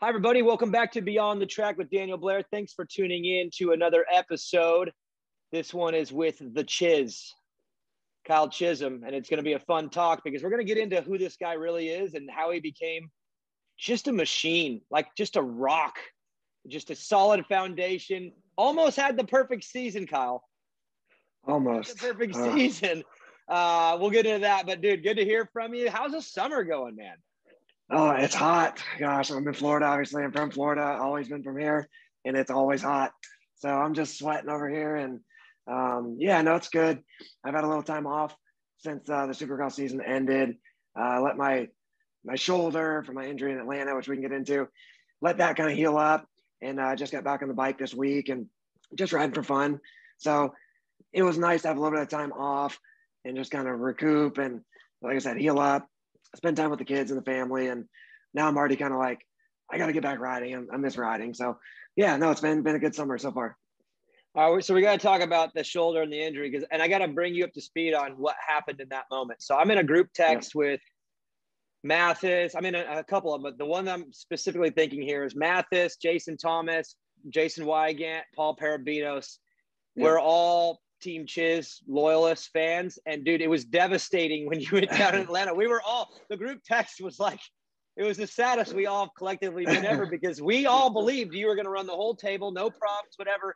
Hi, everybody. Welcome back to Beyond the Track with Daniel Blair. Thanks for tuning in to another episode. This one is with the Kyle Chisholm, and it's going to be a fun talk because we're going to get into who this guy really is and how he became just a machine, like just a rock, just a solid foundation. Almost had the perfect season, Kyle. Almost. The perfect season. We'll get into that, but dude, good to hear from you. How's the summer going, man? Oh, it's hot. Gosh, I'm in Florida. Obviously, I'm from Florida. Always been from here, and it's always hot. So I'm just sweating over here. And it's good. I've had a little time off since the Supercross season ended. Let my shoulder from my injury in Atlanta, which we can get into, let that kind of heal up. And I just got back on the bike this week and just riding for fun. So it was nice to have a little bit of time off and just kind of recoup and, like I said, heal up. Spend time with the kids and the family, and now I'm already kind of like, I got to get back riding. I miss riding. So it's been a good summer so far. All right, so we got to talk about the shoulder and the injury, and I got to bring you up to speed on what happened in that moment. So I'm in a group text with Mathis. I'm in a couple of them, but the one I'm specifically thinking here is Mathis, Jason Thomas, Jason Wygant, Paul Parabinos. We're all Team Chiz loyalists, fans, and dude, it was devastating when you went down in Atlanta. We were all, the group text was like, it was the saddest we all collectively been ever, because we all believed you were going to run the whole table, no problems, whatever.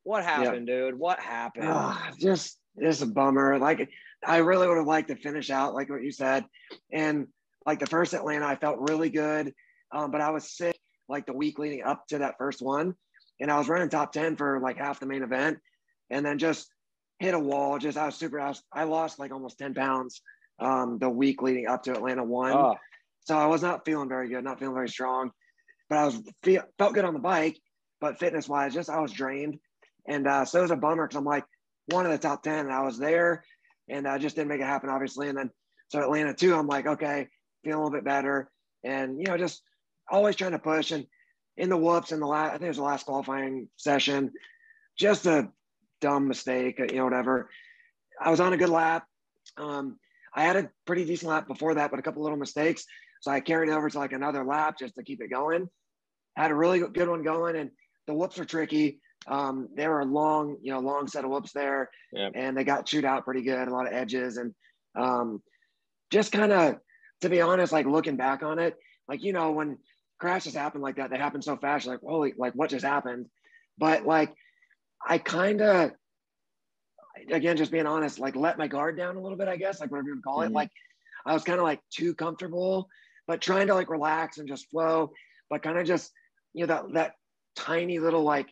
What happened, dude? What happened? Just a bummer. Like, I really would have liked to finish out like what you said, and like the first Atlanta, I felt really good, but I was sick like the week leading up to that first one, and I was running top 10 for like half the main event. And then just hit a wall. I lost like almost 10 pounds the week leading up to Atlanta 1. So I was not feeling very good, not feeling very strong. But I felt good on the bike, but fitness-wise, I was drained. And so it was a bummer because I'm like one of the top 10, and I was there, and I just didn't make it happen, obviously. And then so Atlanta 2, I'm like, okay, feeling a little bit better. And, just always trying to push. And in the whoops, I think it was the last qualifying session, just a dumb mistake, whatever. I was on a good lap. I had a pretty decent lap before that, but a couple little mistakes. So I carried it over to like another lap just to keep it going. Had a really good one going, and the whoops were tricky. They were a long set of whoops there, and they got chewed out pretty good, a lot of edges. And just kind of, to be honest, like looking back on it, like, when crashes happen like that, they happen so fast, like, holy, like what just happened? But like, I kind of, again, just being honest, like let my guard down a little bit, I guess, like whatever you would call it. Like I was kind of like too comfortable, but trying to like relax and just flow, but kind of just, that tiny little like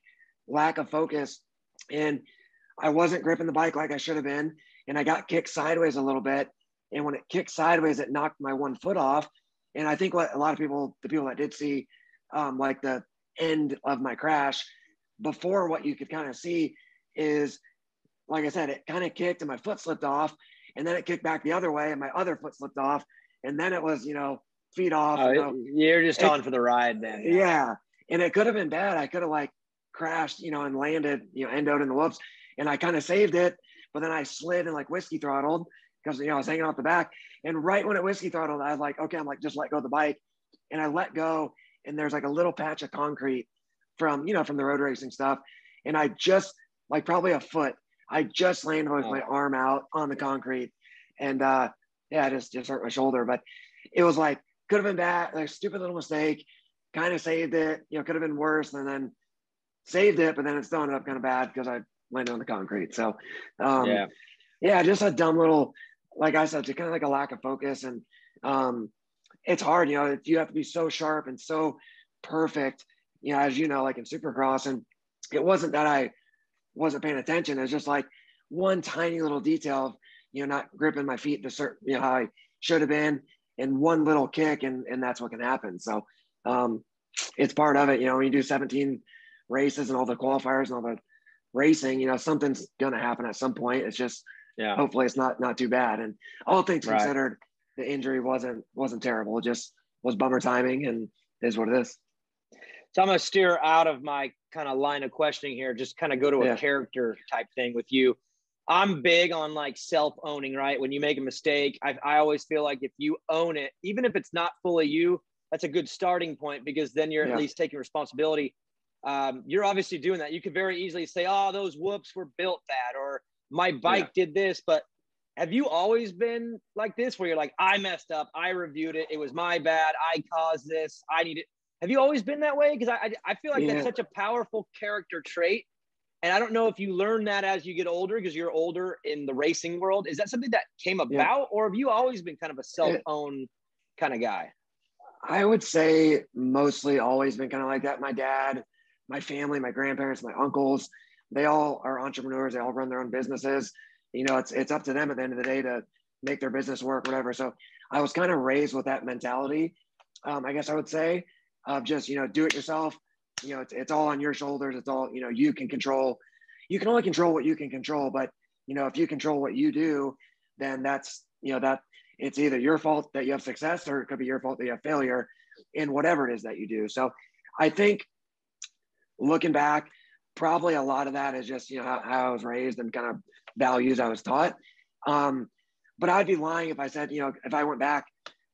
lack of focus. And I wasn't gripping the bike like I should have been. And I got kicked sideways a little bit. And when it kicked sideways, it knocked my one foot off. And I think what a lot of people, the people that did see like the end of my crash, before, what you could kind of see is, like I said, it kind of kicked and my foot slipped off, and then it kicked back the other way and my other foot slipped off, and then it was, feet off. You're just on for the ride then. Yeah. And it could have been bad. I could have like crashed, and landed, endoed in the whoops, and I kind of saved it, but then I slid and like whiskey throttled because, I was hanging off the back. And right when it whiskey throttled, I was like, okay, I'm like, just let go of the bike. And I let go, and there's like a little patch of concrete from the road racing stuff. And I just, like probably a foot, I just landed with my arm out on the concrete. And I just hurt my shoulder. But it was like, could have been bad, like stupid little mistake, kind of saved it, could have been worse, and then saved it, but then it still ended up kind of bad because I landed on the concrete. So just a dumb little, like I said, kind of like a lack of focus. And it's hard, you have to be so sharp and so perfect, as like in Supercross. And it wasn't that I wasn't paying attention. It was just like one tiny little detail of, not gripping my feet to certain, how I should have been, and one little kick, and that's what can happen. So it's part of it. When you do 17 races and all the qualifiers and all the racing, something's going to happen at some point. It's just, hopefully it's not too bad. And all things considered, the injury wasn't terrible. It just was bummer timing, and is what it is. So I'm going to steer out of my kind of line of questioning here, just kind of go to a character type thing with you. I'm big on like self-owning, right? When you make a mistake, I always feel like if you own it, even if it's not fully you, that's a good starting point, because then you're at least taking responsibility. You're obviously doing that. You could very easily say, oh, those whoops were built bad, or my bike did this. But have you always been like this, where you're like, I messed up, I reviewed it, it was my bad, I caused this, I need it? Have you always been that way? Because I feel like that's such a powerful character trait. And I don't know if you learn that as you get older, because you're older in the racing world. Is that something that came about, or have you always been kind of a self-owned kind of guy? I would say mostly always been kind of like that. My dad, my family, my grandparents, my uncles, they all are entrepreneurs. They all run their own businesses. You know, it's up to them at the end of the day to make their business work, whatever. So I was kind of raised with that mentality. I guess I would say of just, you know, do it yourself. You know, it's all on your shoulders. It's all, you know, you can control. You can only control what you can control. But, you know, if you control what you do, then that's, you know, that it's either your fault that you have success, or it could be your fault that you have failure in whatever it is that you do. So I think looking back, probably a lot of that is just, you know, how I was raised and kind of values I was taught. But I'd be lying if I said, you know, if I went back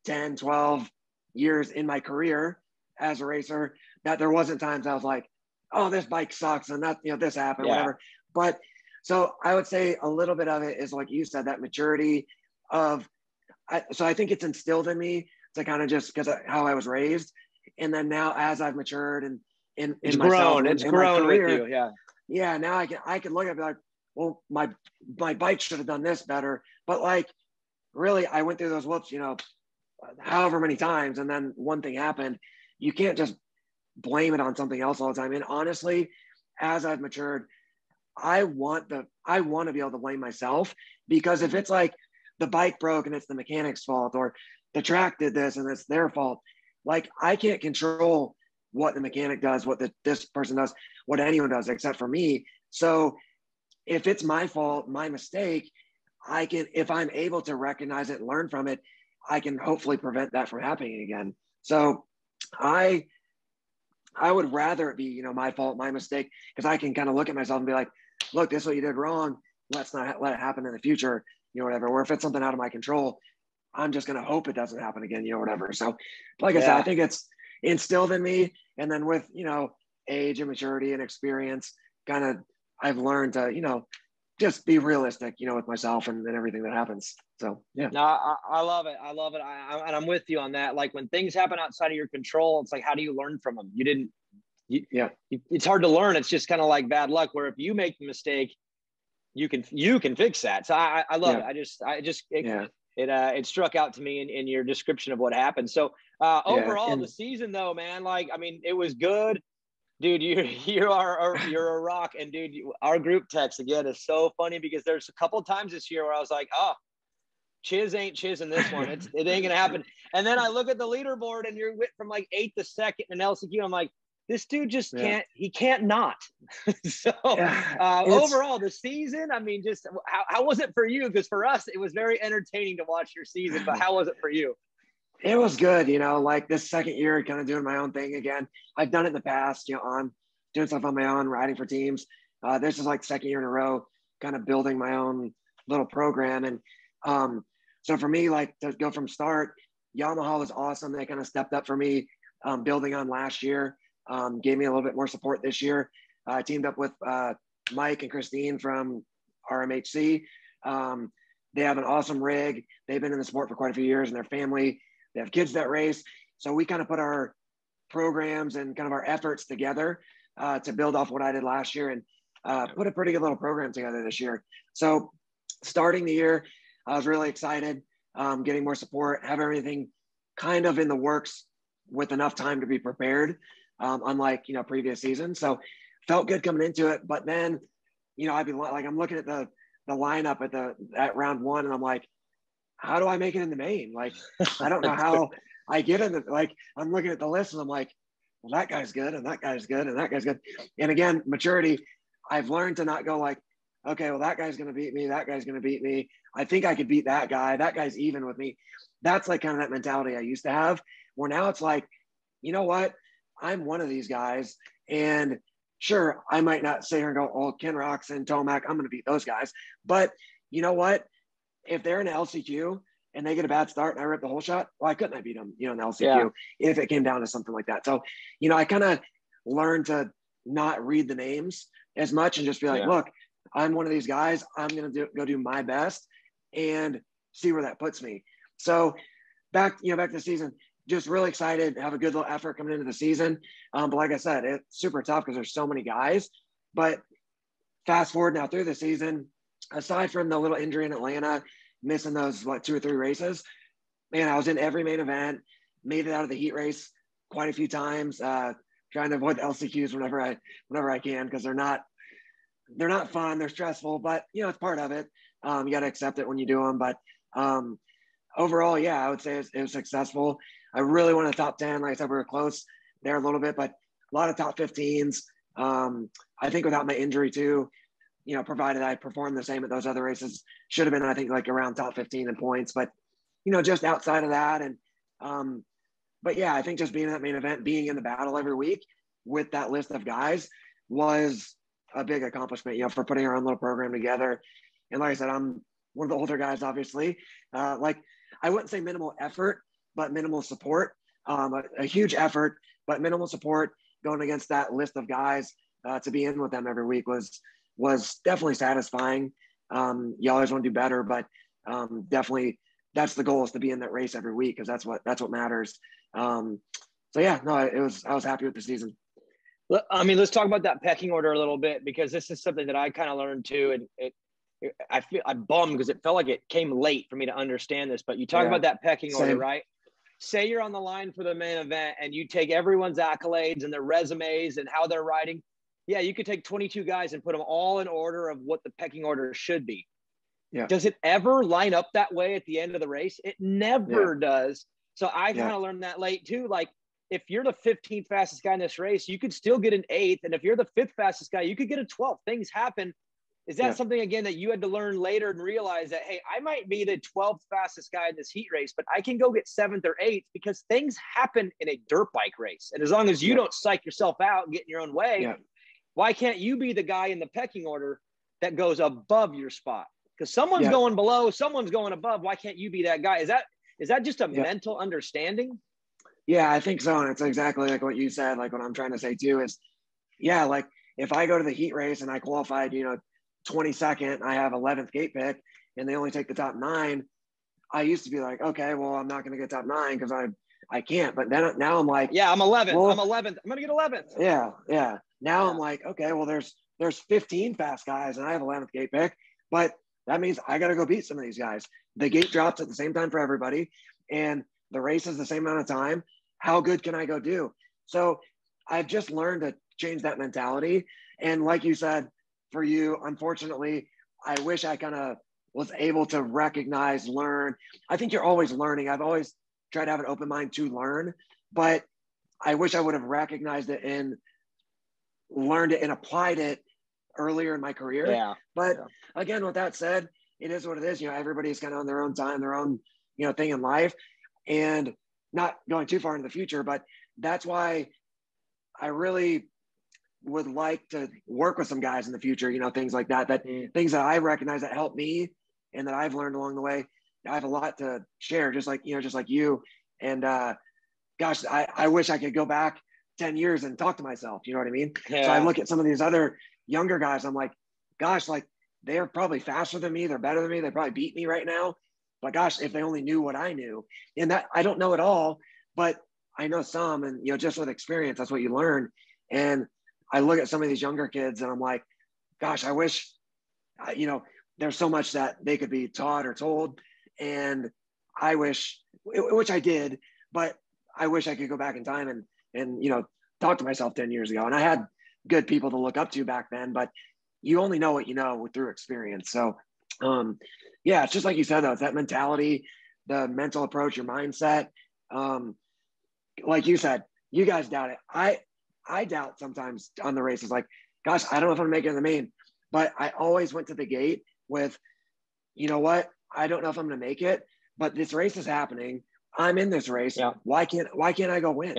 10, 12 years in my career as a racer, that there wasn't times I was like, oh, this bike sucks and that, you know, this happened, whatever. But so I would say a little bit of it is, like you said, that maturity of, so I think it's instilled in me to kind of just because of how I was raised. And then now as I've matured and it's grown with you. Yeah. Now I can look at it and be like, well, my bike should have done this better. But like, really, I went through those whoops, you know, however many times. And then one thing happened. You can't just blame it on something else all the time. And honestly, as I've matured, I want to be able to blame myself, because if it's like the bike broke and it's the mechanic's fault, or the track did this and it's their fault, like I can't control what the mechanic does, what this person does, what anyone does except for me. So if it's my fault, my mistake, I can, if I'm able to recognize it and learn from it, I can hopefully prevent that from happening again. So I would rather it be, you know, my fault, my mistake, because I can kind of look at myself and be like, look, this is what you did wrong. Let's not let it happen in the future, you know, whatever. Or if it's something out of my control, I'm just going to hope it doesn't happen again, you know, whatever. So like I said, I think it's instilled in me. And then with, you know, age and maturity and experience, kind of, I've learned to, you know, just be realistic, you know, with myself and everything that happens. So, yeah. No, I love it. I love it. And I'm with you on that. Like when things happen outside of your control, it's like, how do you learn from them? It's hard to learn. It's just kind of like bad luck, where if you make the mistake, you can fix that. So I love it. It struck out to me in your description of what happened. So overall, the season though, man, like, I mean, it was good. Dude, you're a rock. And dude, our group text again is so funny, because there's a couple of times this year where I was like, oh, Chiz ain't Chiz in this one. It ain't gonna happen. And then I look at the leaderboard and you're from like 8th to 2nd in LCQ. I'm like, this dude just can't not. So overall, the season, I mean, just how was it for you? Because for us, it was very entertaining to watch your season, but how was it for you? It was good, you know, like this second year, kind of doing my own thing again. I've done it in the past, you know, on doing stuff on my own, riding for teams. This is like second year in a row, kind of building my own little program. And so for me, like to go from start, Yamaha was awesome. They kind of stepped up for me, building on last year, gave me a little bit more support this year. I teamed up with Mike and Christine from RMHC. They have an awesome rig. They've been in the sport for quite a few years, and their family, they have kids that race. So we kind of put our programs and kind of our efforts together to build off what I did last year, and put a pretty good little program together this year. So starting the year, I was really excited, getting more support, have everything kind of in the works with enough time to be prepared, unlike, you know, previous seasons. So felt good coming into it. But then, you know, I'm looking at the lineup at round one, and I'm like, how do I make it in the main? Like, I don't know how I get in it. Like, I'm looking at the list and I'm like, well, that guy's good, and that guy's good, and that guy's good. And again, maturity, I've learned to not go like, okay, well, that guy's going to beat me. That guy's going to beat me. I think I could beat that guy. That guy's even with me. That's like kind of that mentality I used to have, where now it's like, you know what? I'm one of these guys. And sure, I might not sit here and go, oh, Ken Rocks and Tomac, I'm going to beat those guys. But you know what? If they're in LCQ and they get a bad start and I rip the whole shot, why couldn't I beat them, in the LCQ if it came down to something like that? So, I kind of learned to not read the names as much and just be like, look, I'm one of these guys. I'm going to go do my best and see where that puts me. So back to the season, just really excited, have a good little effort coming into the season. But like I said, it's super tough because there's so many guys. But fast forward now through the season, aside from the little injury in Atlanta, missing those 2 or 3 races, man, I was in every main event, made it out of the heat race quite a few times, trying to avoid the LCQs whenever I can, because they're not fun, they're stressful, but it's part of it. You got to accept it when you do them. But overall, I would say it was successful. I really wanted a top 10. Like I said, we were close there a little bit, but a lot of top 15s. I think without my injury too, provided I performed the same at those other races, should have been, I think, like around top 15 in points, but just outside of that. And but I think just being in that main event, being in the battle every week with that list of guys was a big accomplishment, for putting our own little program together. And like I said, I'm one of the older guys, obviously. Like, I wouldn't say minimal effort, but minimal support. A huge effort, but minimal support going against that list of guys to be in with them every week was definitely satisfying. You always want to do better, but definitely that's the goal, is to be in that race every week, because that's what matters. I was happy with the season. I mean, let's talk about that pecking order a little bit, because this is something that I kind of learned too. And I'm bummed because it felt like it came late for me to understand this, but you talk about that pecking order, right? Say you're on the line for the main event and you take everyone's accolades and their resumes and how they're riding. Yeah, you could take 22 guys and put them all in order of what the pecking order should be. Yeah. Does it ever line up that way at the end of the race? It never does. So I kind of learned that late too. Like, if you're the 15th fastest guy in this race, you could still get an 8th. And if you're the 5th fastest guy, you could get a 12th. Things happen. Is that something, again, that you had to learn later and realize that, hey, I might be the 12th fastest guy in this heat race, but I can go get 7th or 8th, because things happen in a dirt bike race. And as long as you don't psych yourself out and get in your own way, why can't you be the guy in the pecking order that goes above your spot? Because someone's going below, someone's going above. Why can't you be that guy? Is that just a mental understanding? Yeah, I think so. And it's exactly like what you said. Like, what I'm trying to say too is, like, if I go to the heat race and I qualified, 22nd, I have 11th gate pick, and they only take the top 9, I used to be like, okay, well, I'm not going to get top 9 because I can't. But then now I'm like, I'm 11th. Well, I'm 11th. I'm going to get 11th. Yeah. Now I'm like, okay, well, there's 15 fast guys and I have 11th gate pick, but that means I got to go beat some of these guys. The gate drops at the same time for everybody, and the race is the same amount of time. How good can I go do? So I've just learned to change that mentality. And like you said, for you, unfortunately, I wish I kind of was able to recognize, learn. I think you're always learning. I've always tried to have an open mind to learn, but I wish I would have recognized it and learned it and applied it earlier in my career. But again, with that said, it is what it is. Everybody's kind of on their own time, their own, thing in life, and not going too far into the future. But that's why I really would like to work with some guys in the future, things like that, things that I recognize that help me and that I've learned along the way. I have a lot to share, just like you. And gosh, I wish I could go back 10 years and talk to myself. You know what I mean? So I look at some of these other younger guys. I'm like, gosh, like, they're probably faster than me. They're better than me. They probably beat me right now. But gosh, if they only knew what I knew. And that, I don't know it all, but I know some. And, just with experience, that's what you learn. And I look at some of these younger kids and I'm like, gosh, I wish, there's so much that they could be taught or told. And I wish, which I did, but I wish I could go back in time and talk to myself 10 years ago. And I had good people to look up to back then, but you only know what you know through experience. So it's just like you said, though, it's that mentality, the mental approach, your mindset. Like you said, you guys doubt it. I doubt sometimes on the races, like, gosh, I don't know if I'm making the main, but I always went to the gate with, you know what? I don't know if I'm going to make it, but this race is happening. I'm in this race. Why can't I go win?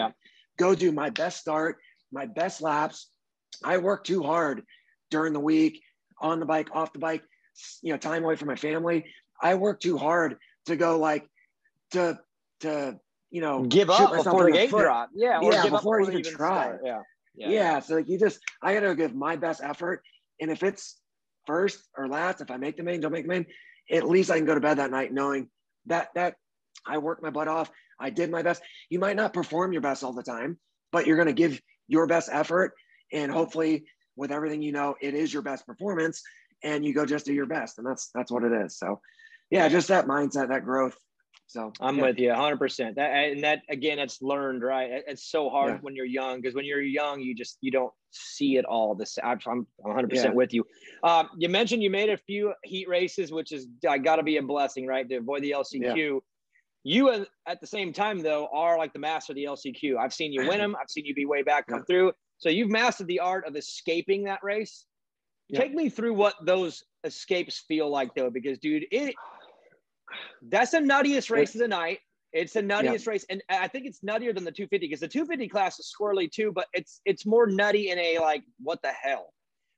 Go do my best start, my best laps. I work too hard during the week, on the bike, off the bike, time away from my family. I work too hard to go like to you know, give shoot up myself before in the gate foot. drop. Yeah. Or Yeah, give up before I before they even even try. start. Yeah. Yeah. So like I got to give my best effort. And if it's first or last, if I make the main, don't make the main, at least I can go to bed that night knowing that I worked my butt off. I did my best. You might not perform your best all the time, but you're going to give your best effort. And hopefully with everything, you know, it is your best performance and you go just do your best. And that's what it is. So yeah, just that mindset, that growth. So I'm with you 100%. That again, it's learned, right? It's so hard when you're young, because when you're young, you don't see it all. I'm 100% with you. You mentioned you made a few heat races, which is got to be a blessing, right? To avoid the LCQ. Yeah. You at the same time though are like the master of the LCQ. I've seen you win them. I've seen you be way back, come through. So you've mastered the art of escaping that race. Take me through what those escapes feel like though, because dude, that's the nuttiest race of the night. It's the nuttiest race. And I think it's nuttier than the 250 because the 250 class is squirrely too, but it's more nutty in a like, what the hell?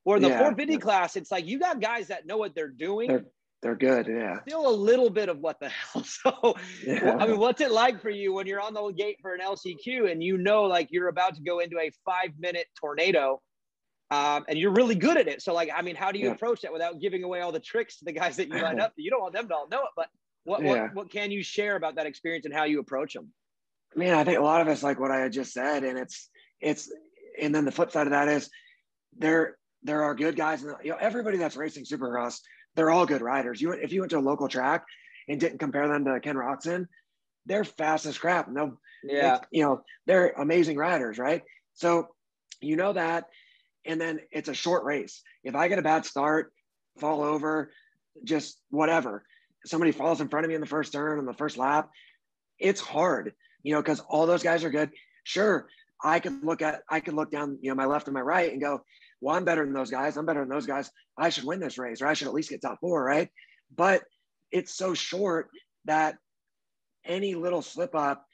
Or in the 450 class, it's like you got guys that know what they're doing. They're good. Yeah. Still a little bit of what the hell. So, I mean, what's it like for you when you're on the gate for an LCQ and you know, like you're about to go into a 5-minute tornado and you're really good at it. So like, I mean, how do you approach that without giving away all the tricks to the guys that you line up? You don't want them to all know it, but what can you share about that experience and how you approach them? Man, I think a lot of it's like what I had just said. And and then the flip side of that is there are good guys. And you know, everybody that's racing Supercross, they're all good riders. If you went to a local track and didn't compare them to Ken Roxon, they're fast as crap. No, you know, they're amazing riders, right? So you know that, and then it's a short race. If I get a bad start, fall over, just whatever, somebody falls in front of me in the first turn on the first lap, it's hard, you know, because all those guys are good. Sure, I could look down, you know, my left and my right and go, well, I'm better than those guys. I'm better than those guys. I should win this race, or I should at least get top 4, right? But it's so short that any little slip up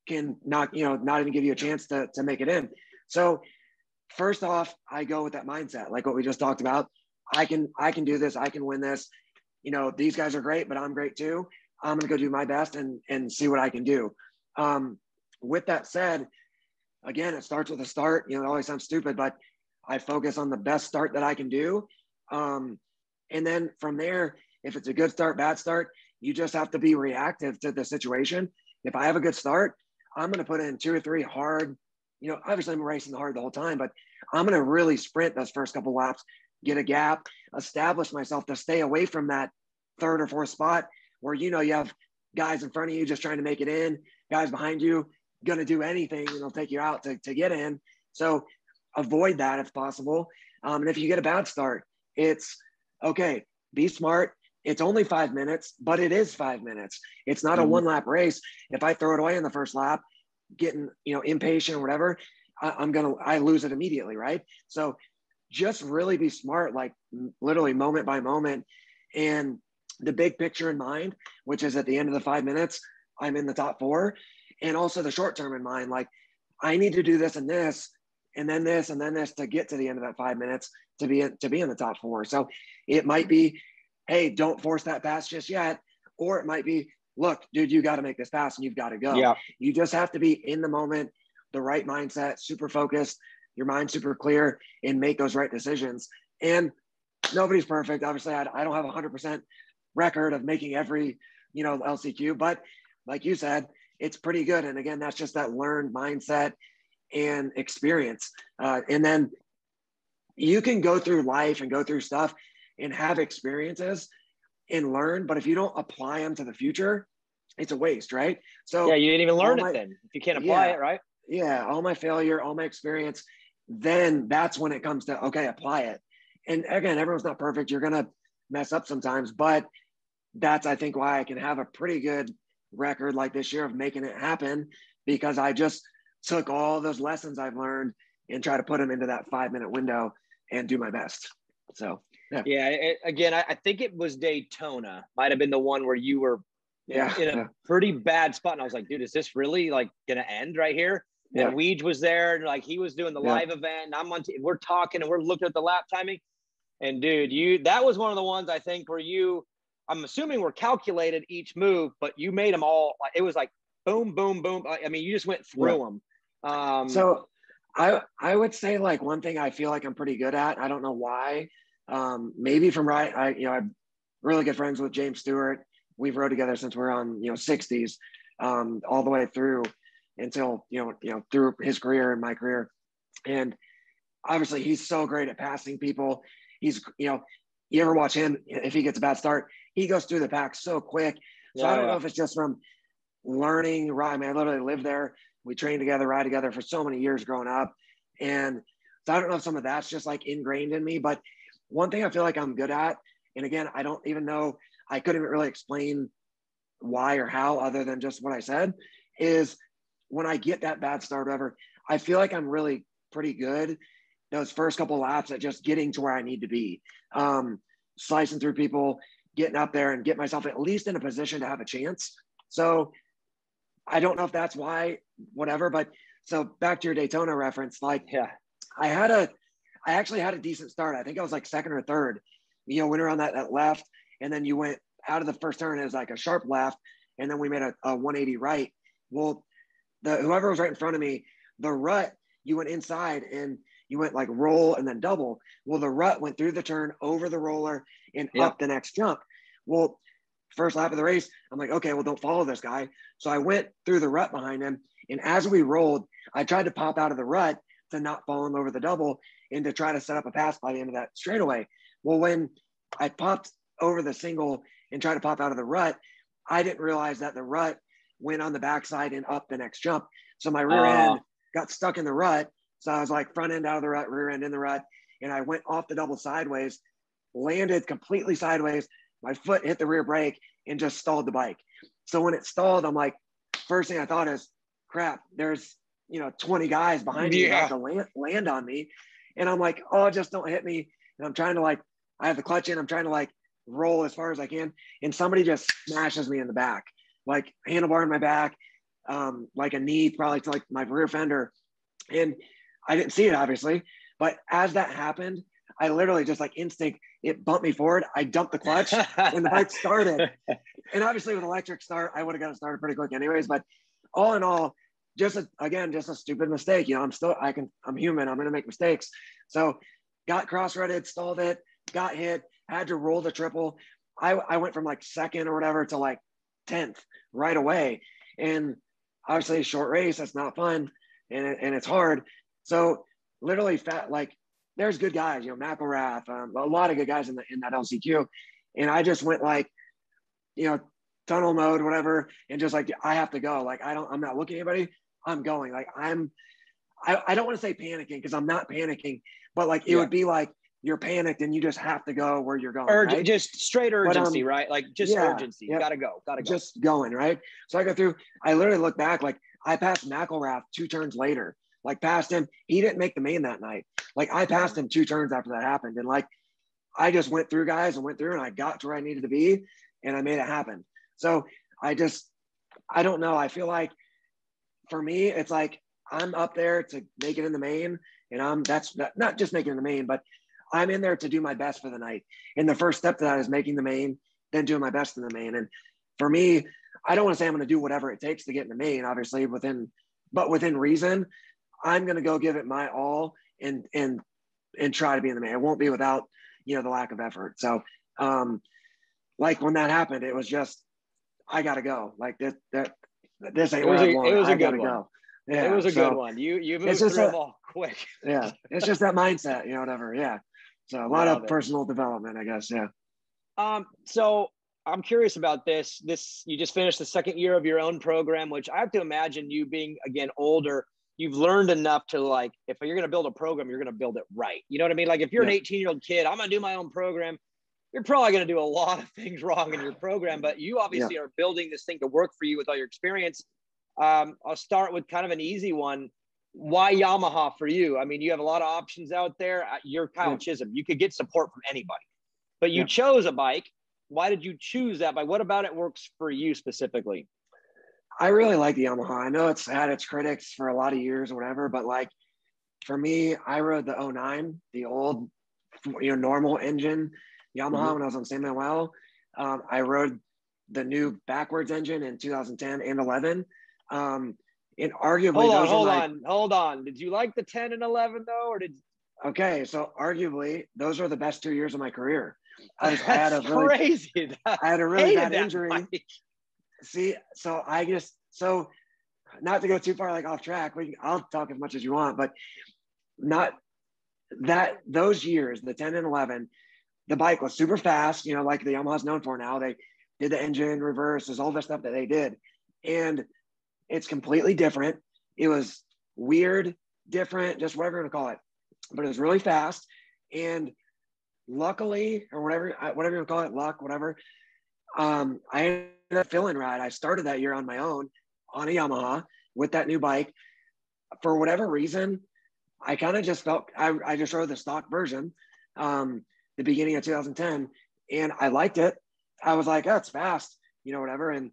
can not even give you a chance to make it in. So first off, I go with that mindset, like what we just talked about. I can do this. I can win this. You know, these guys are great, but I'm great too. I'm going to go do my best and see what I can do. With that said, again, it starts with a start. You know, it always sounds stupid, but I focus on the best start that I can do. And then from there, if it's a good start, bad start, you just have to be reactive to the situation. If I have a good start, I'm going to put in 2 or 3 hard, you know, obviously I'm racing hard the whole time, but I'm going to really sprint those first couple laps, get a gap, establish myself to stay away from that 3rd or 4th spot where, you know, you have guys in front of you just trying to make it in, guys behind you going to do anything and they'll take you out to get in. So avoid that if possible. And if you get a bad start, it's okay, be smart. It's only 5 minutes, but it is 5 minutes. It's not a 1-lap race. If I throw it away in the first lap, getting, you know, impatient or whatever, I lose it immediately, right? So just really be smart, like literally moment by moment, and the big picture in mind, which is at the end of the 5 minutes, I'm in the top 4, and also the short term in mind, like I need to do this and this, and then this, and then this to get to the end of that 5 minutes to be in the top 4. So it might be, hey, don't force that pass just yet. Or it might be, look, dude, you got to make this pass and you've got to go. Yeah. You just have to be in the moment, the right mindset, super focused, your mind super clear, and make those right decisions. And nobody's perfect. Obviously, I don't have a 100% record of making every, you know, LCQ, but like you said, it's pretty good. And again, that's just that learned mindset and experience. And then you can go through life and go through stuff and have experiences and learn, but if you don't apply them to the future, it's a waste, right? So yeah, you didn't even learn it then if you can't apply it, right? Yeah, all my failure, all my experience, then that's when it comes to, okay, apply it. And again, everyone's not perfect. You're gonna mess up sometimes, but that's, I think, why I can have a pretty good record like this year of making it happen, because I just took all those lessons I've learned and try to put them into that 5-minute window and do my best. So again, I think it was Daytona, might have been the one where you were in a pretty bad spot, and I was like, dude, is this really like gonna end right here? And Weege was there, and like he was doing the live event, and we're talking and we're looking at the lap timing, and dude, that was one of the ones I think where you I'm assuming were calculated each move, but you made them all. It was like boom, boom, boom. I mean, you just went through them. So I would say like one thing I feel like I'm pretty good at. I don't know why. Maybe from I'm really good friends with James Stewart. We've rode together since we're on 60s, all the way through until through his career and my career. And obviously he's so great at passing people. He's you ever watch him, if he gets a bad start, he goes through the pack so quick. So I don't know if it's just from learning. I mean, I literally lived there. We trained together, ride together for so many years growing up. And so I don't know if some of that's just like ingrained in me, but one thing I feel like I'm good at, and again, I don't even know, I couldn't really explain why or how other than just what I said, is when I get that bad start, whatever, I feel like I'm really pretty good those first couple laps at just getting to where I need to be, slicing through people, getting up there and get myself at least in a position to have a chance. So I don't know if that's why, whatever, but so back to your Daytona reference, like, I actually had a decent start. I think I was like second or third, went around that left, and then you went out of the first turn. It was like a sharp left, and then we made a 180 right. Well, whoever was right in front of me, the rut, you went inside and you went like roll and then double. Well, the rut went through the turn, over the roller, and up the next jump. Well, first lap of the race, I'm like, okay, well, don't follow this guy. So I went through the rut behind him, and as we rolled, I tried to pop out of the rut to not fall him over the double and to try to set up a pass by the end of that straightaway. Well, when I popped over the single and tried to pop out of the rut, I didn't realize that the rut went on the backside and up the next jump. So my rear end got stuck in the rut. So I was like front end out of the rut, rear end in the rut. And I went off the double sideways, landed completely sideways. My foot hit the rear brake and just stalled the bike. So when it stalled, I'm like, first thing I thought is, crap, there's 20 guys behind me about to land on me. And I'm like, oh, just don't hit me. And I'm trying to I have the clutch in, I'm trying to roll as far as I can. And somebody just smashes me in the back, like handlebar in my back, like a knee probably to my rear fender. And I didn't see it obviously, but as that happened, I literally just instinct, it bumped me forward. I dumped the clutch and the bike started. And obviously with electric start, I would have got it started pretty quick anyways, but all in all, just a stupid mistake. I'm human. I'm going to make mistakes. So got cross-threaded, stalled it, got hit, had to roll the triple. I went from second or whatever to 10th right away. And obviously a short race, that's not fun. And it's hard. So literally there's good guys, McElrath, a lot of good guys in that LCQ. And I just went tunnel mode, whatever. And just I have to go. I'm not looking at anybody. I'm going. I don't want to say panicking because I'm not panicking, but it would be you're panicked and you just have to go where you're going. Right? Just straight urgency, right? Urgency. Yep. Gotta go. Just going, right? So I go through, I literally look back, I passed McElrath 2 turns later, past him. He didn't make the main that night. I passed him 2 turns after that happened. And I just went through guys and I got to where I needed to be and I made it happen. So I don't know. I feel like for me, it's I'm up there to make it in the main, and that's not just making the main, but I'm in there to do my best for the night. And the first step to that is making the main, then doing my best in the main. And for me, I don't want to say I'm going to do whatever it takes to get in the main, obviously within reason. I'm going to go give it my all and try to be in the main. It won't be without, the lack of effort. So, when that happened, it was just, I got to go. This ain't where I want. It was a good one. Go. Yeah, it was a good one. You moved through them all quick. Yeah, it's just that mindset, whatever. Yeah. So a lot of personal development, I guess. Yeah. So I'm curious about this. You just finished the second year of your own program, which I have to imagine you being again older. You've learned enough to if you're going to build a program, you're going to build it right. You know what I mean? If you're an 18-year-old kid, I'm going to do my own program. You're probably going to do a lot of things wrong in your program, but you obviously are building this thing to work for you with all your experience. I'll start with kind of an easy one. Why Yamaha for you? I mean, you have a lot of options out there. You're Kyle Chisholm. You could get support from anybody, but you chose a bike. Why did you choose that bike? What about it works for you specifically? I really like the Yamaha. I know it's had its critics for a lot of years or whatever, but for me, I rode the 09, the old, normal engine Yamaha when I was on San Manuel. I rode the new backwards engine in 2010 and 11. And arguably, hold on. Did you like the 10 and 11 though, or did? Okay, so arguably, those are the best 2 years of my career. I had a really bad injury. Bike. See, so not to go too far like off track. I'll talk as much as you want, but not that those years, the 10 and 11, the bike was super fast. Like the Yamaha's known for now. They did the engine reverses, all the stuff that they did, and it's completely different. It was weird, different, just whatever you want to call it. But it was really fast. And luckily, or whatever you want to call it, luck, whatever, I ended up filling ride. I started that year on my own on a Yamaha with that new bike. For whatever reason, I kind of just felt, I just rode the stock version the beginning of 2010, and I liked it. I was like, oh, it's fast, whatever. And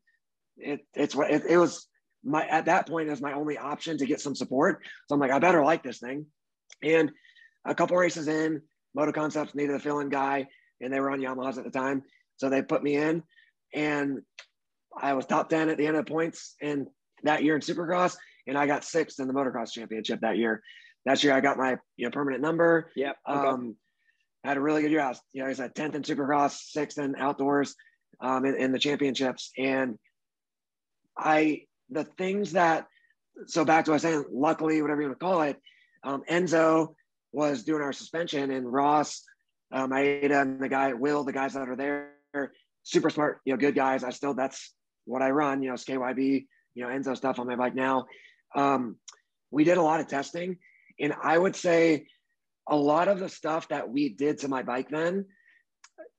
it was at that point, it was my only option to get some support. So I'm like, I better like this thing. And a couple races in, Moto Concepts needed a fill-in guy, and they were on Yamahas at the time. So they put me in, and I was top 10 at the end of the points in that year in Supercross, and I got 6th in the Motocross Championship that year. That year I got my permanent number. Yeah. Okay. Had a really good year. I was 10th in Supercross, 6th in outdoors in the championships. And the things that, so back to what I was saying, luckily, whatever you want to call it, Enzo was doing our suspension, and Ross, Maeda, and the guys that are there, super smart, good guys. That's what I run, KYB, Enzo stuff on my bike now. We did a lot of testing, and I would say a lot of the stuff that we did to my bike then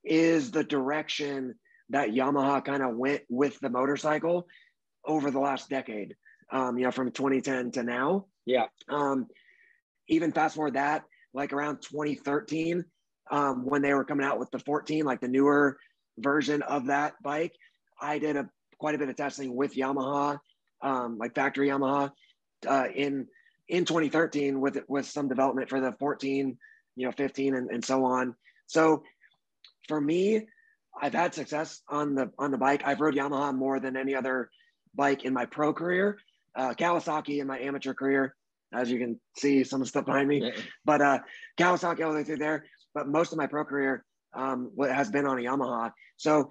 is the direction that Yamaha kind of went with the motorcycle over the last decade, from 2010 to now. Yeah. Even fast forward that, like around 2013, when they were coming out with the 14, like the newer version of that bike, I did quite a bit of testing with Yamaha, like factory Yamaha, in 2013 with some development for the 14, 15 and so on. So for me, I've had success on the bike. I've rode Yamaha more than any other bike in my pro career, Kawasaki in my amateur career, as you can see some of the stuff behind me, but Kawasaki all the way through there. But most of my pro career has been on a Yamaha. So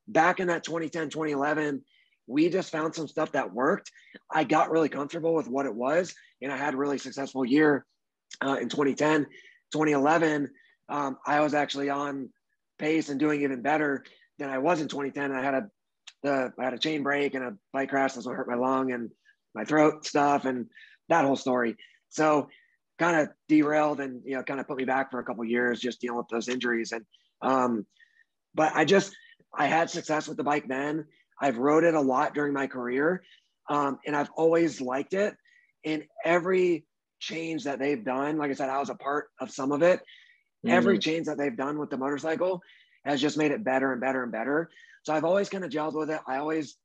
back in that 2010, 2011, we just found some stuff that worked. I got really comfortable with what it was, and I had a really successful year in 2010. 2011, I was actually on pace and doing even better than I was in 2010. And I had a chain break and a bike crash. That's what hurt my lung and my throat stuff and that whole story. So kind of derailed and, kind of put me back for a couple of years, just dealing with those injuries. And, but I had success with the bike then. I've rode it a lot during my career. And I've always liked it. And every change that they've done, like I said, I was a part of some of it. Every change that they've done with the motorcycle has just made it better and better and better. So I've always kind of gelled with it. I always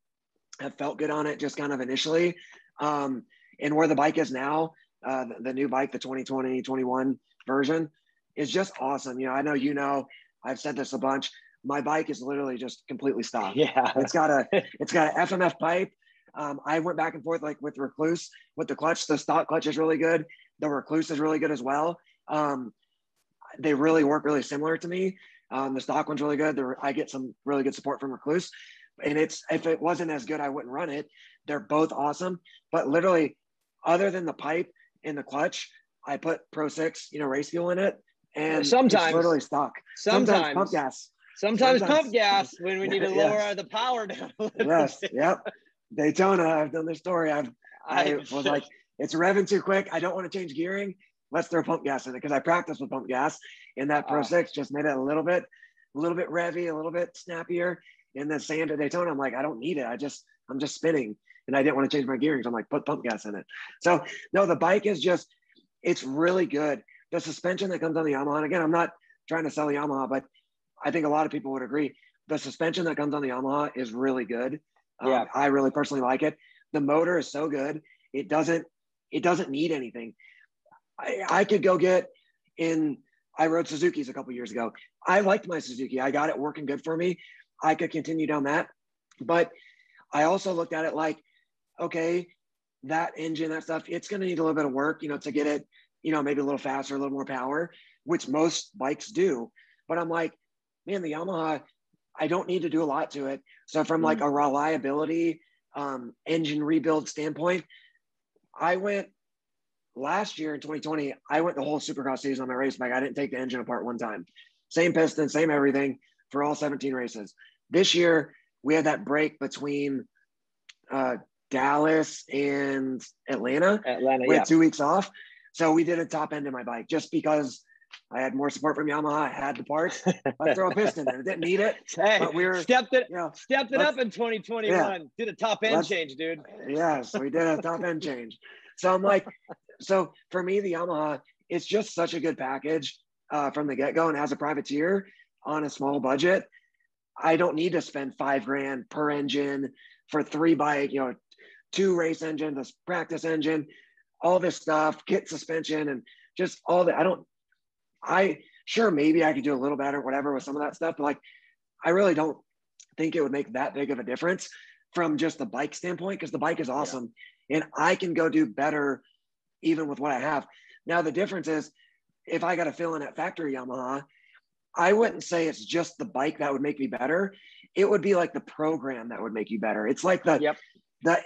have felt good on it, just kind of initially. And where the bike is now, the new bike, the 2020, 21 version is just awesome. I know, I've said this a bunch. My bike is literally just completely stock. Yeah. It's got an FMF pipe. I went back and forth like with Recluse with the clutch. The stock clutch is really good. The Recluse is really good as well. They really work really similar to me. The stock one's really good. I get some really good support from Recluse. And if it wasn't as good, I wouldn't run it. They're both awesome. But literally, other than the pipe and the clutch, I put Pro 6, race fuel in it. And sometimes it's literally stock. Sometimes pump gas. Sometimes pump gas when we need to lower the power down. Yes. Yep. Daytona, I've done this story. I was like, it's revving too quick. I don't want to change gearing. Let's throw pump gas in it, because I practiced with pump gas, and that Pro 6 just made it a little bit revvy, a little bit snappier. And then sand at Daytona, I'm like, I don't need it. I'm just spinning, and I didn't want to change my gearing. So I'm like, put pump gas in it. So no, the bike is it's really good. The suspension that comes on the Yamaha, and again, I'm not trying to sell the Yamaha, but I think a lot of people would agree. The suspension that comes on the Yamaha is really good. Yeah. I really personally like it. The motor is so good. It doesn't need anything. I could go I rode Suzuki's a couple years ago. I liked my Suzuki. I got it working good for me. I could continue down that. But I also looked at it like, okay, that engine, that stuff, it's going to need a little bit of work, to get it, maybe a little faster, a little more power, which most bikes do. But I'm like, man, the Yamaha, I don't need to do a lot to it. So from like a reliability, engine rebuild standpoint, I went last year in 2020, I went the whole Supercross season on my race bike. I didn't take the engine apart one time. Same piston, same everything for all 17 races. This year, we had that break between Dallas and Atlanta. We had 2 weeks off. So we did a top end in my bike just because I had more support from Yamaha. I had the parts. Let's throw a piston in. I didn't need it. Hey, but we stepped it up in 2021. Yeah, did a top end change, dude. Yeah, so we did a top end change. So I'm like, so for me, the Yamaha, it's just such a good package from the get-go. And as a privateer on a small budget, I don't need to spend $5,000 per engine for 3 bike, 2 race engines, a practice engine, all this stuff, kit suspension, and just all that. Sure, maybe I could do a little better, whatever, with some of that stuff, but like, I really don't think it would make that big of a difference from just the bike standpoint, because the bike is awesome and I can go do better even with what I have. Now, the difference is if I got to fill in at factory Yamaha, I wouldn't say it's just the bike that would make me better. It would be like the program that would make you better. It's like the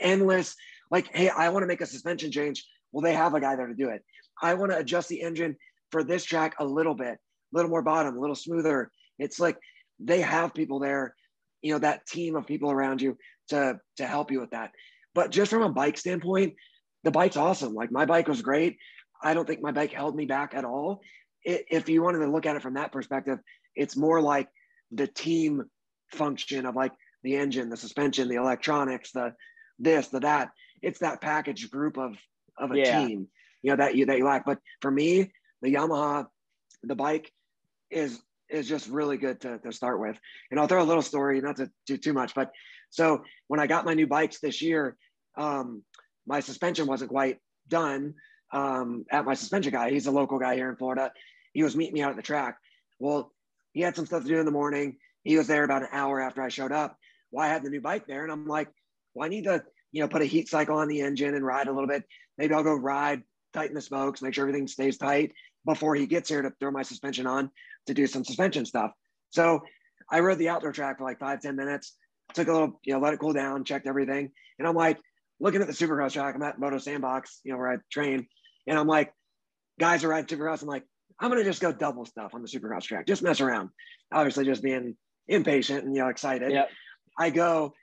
endless, like, hey, I want to make a suspension change. Well, they have a guy there to do it. I want to adjust the engine for this track a little bit, a little more bottom, a little smoother. It's like they have people there, that team of people around you to help you with that. But just from a bike standpoint, the bike's awesome. Like, my bike was great. I don't think my bike held me back at all. If you wanted to look at it from that perspective, it's more like the team function of like the engine, the suspension, the electronics, the this, the that. It's that package group of a team, that you lack. But for me, the Yamaha, the bike is just really good to start with. And I'll throw a little story, not to do too much, but so when I got my new bikes this year, my suspension wasn't quite done at my suspension guy. He's a local guy here in Florida. He was meeting me out at the track. Well, he had some stuff to do in the morning. He was there about an hour after I showed up. Well, I had the new bike there, and I'm like, well, I need to, put a heat cycle on the engine and ride a little bit. Maybe I'll go ride, tighten the spokes, make sure everything stays tight before he gets here to throw my suspension on to do some suspension stuff. So I rode the outdoor track for like 5-10 minutes, took a little, let it cool down, checked everything. And I'm like, looking at the Supercross track, I'm at Moto Sandbox, where I train. And I'm like, guys are riding Supercross. I'm like, I'm going to just go double stuff on the Supercross track, just mess around. Obviously just being impatient and, excited. Yep. I go,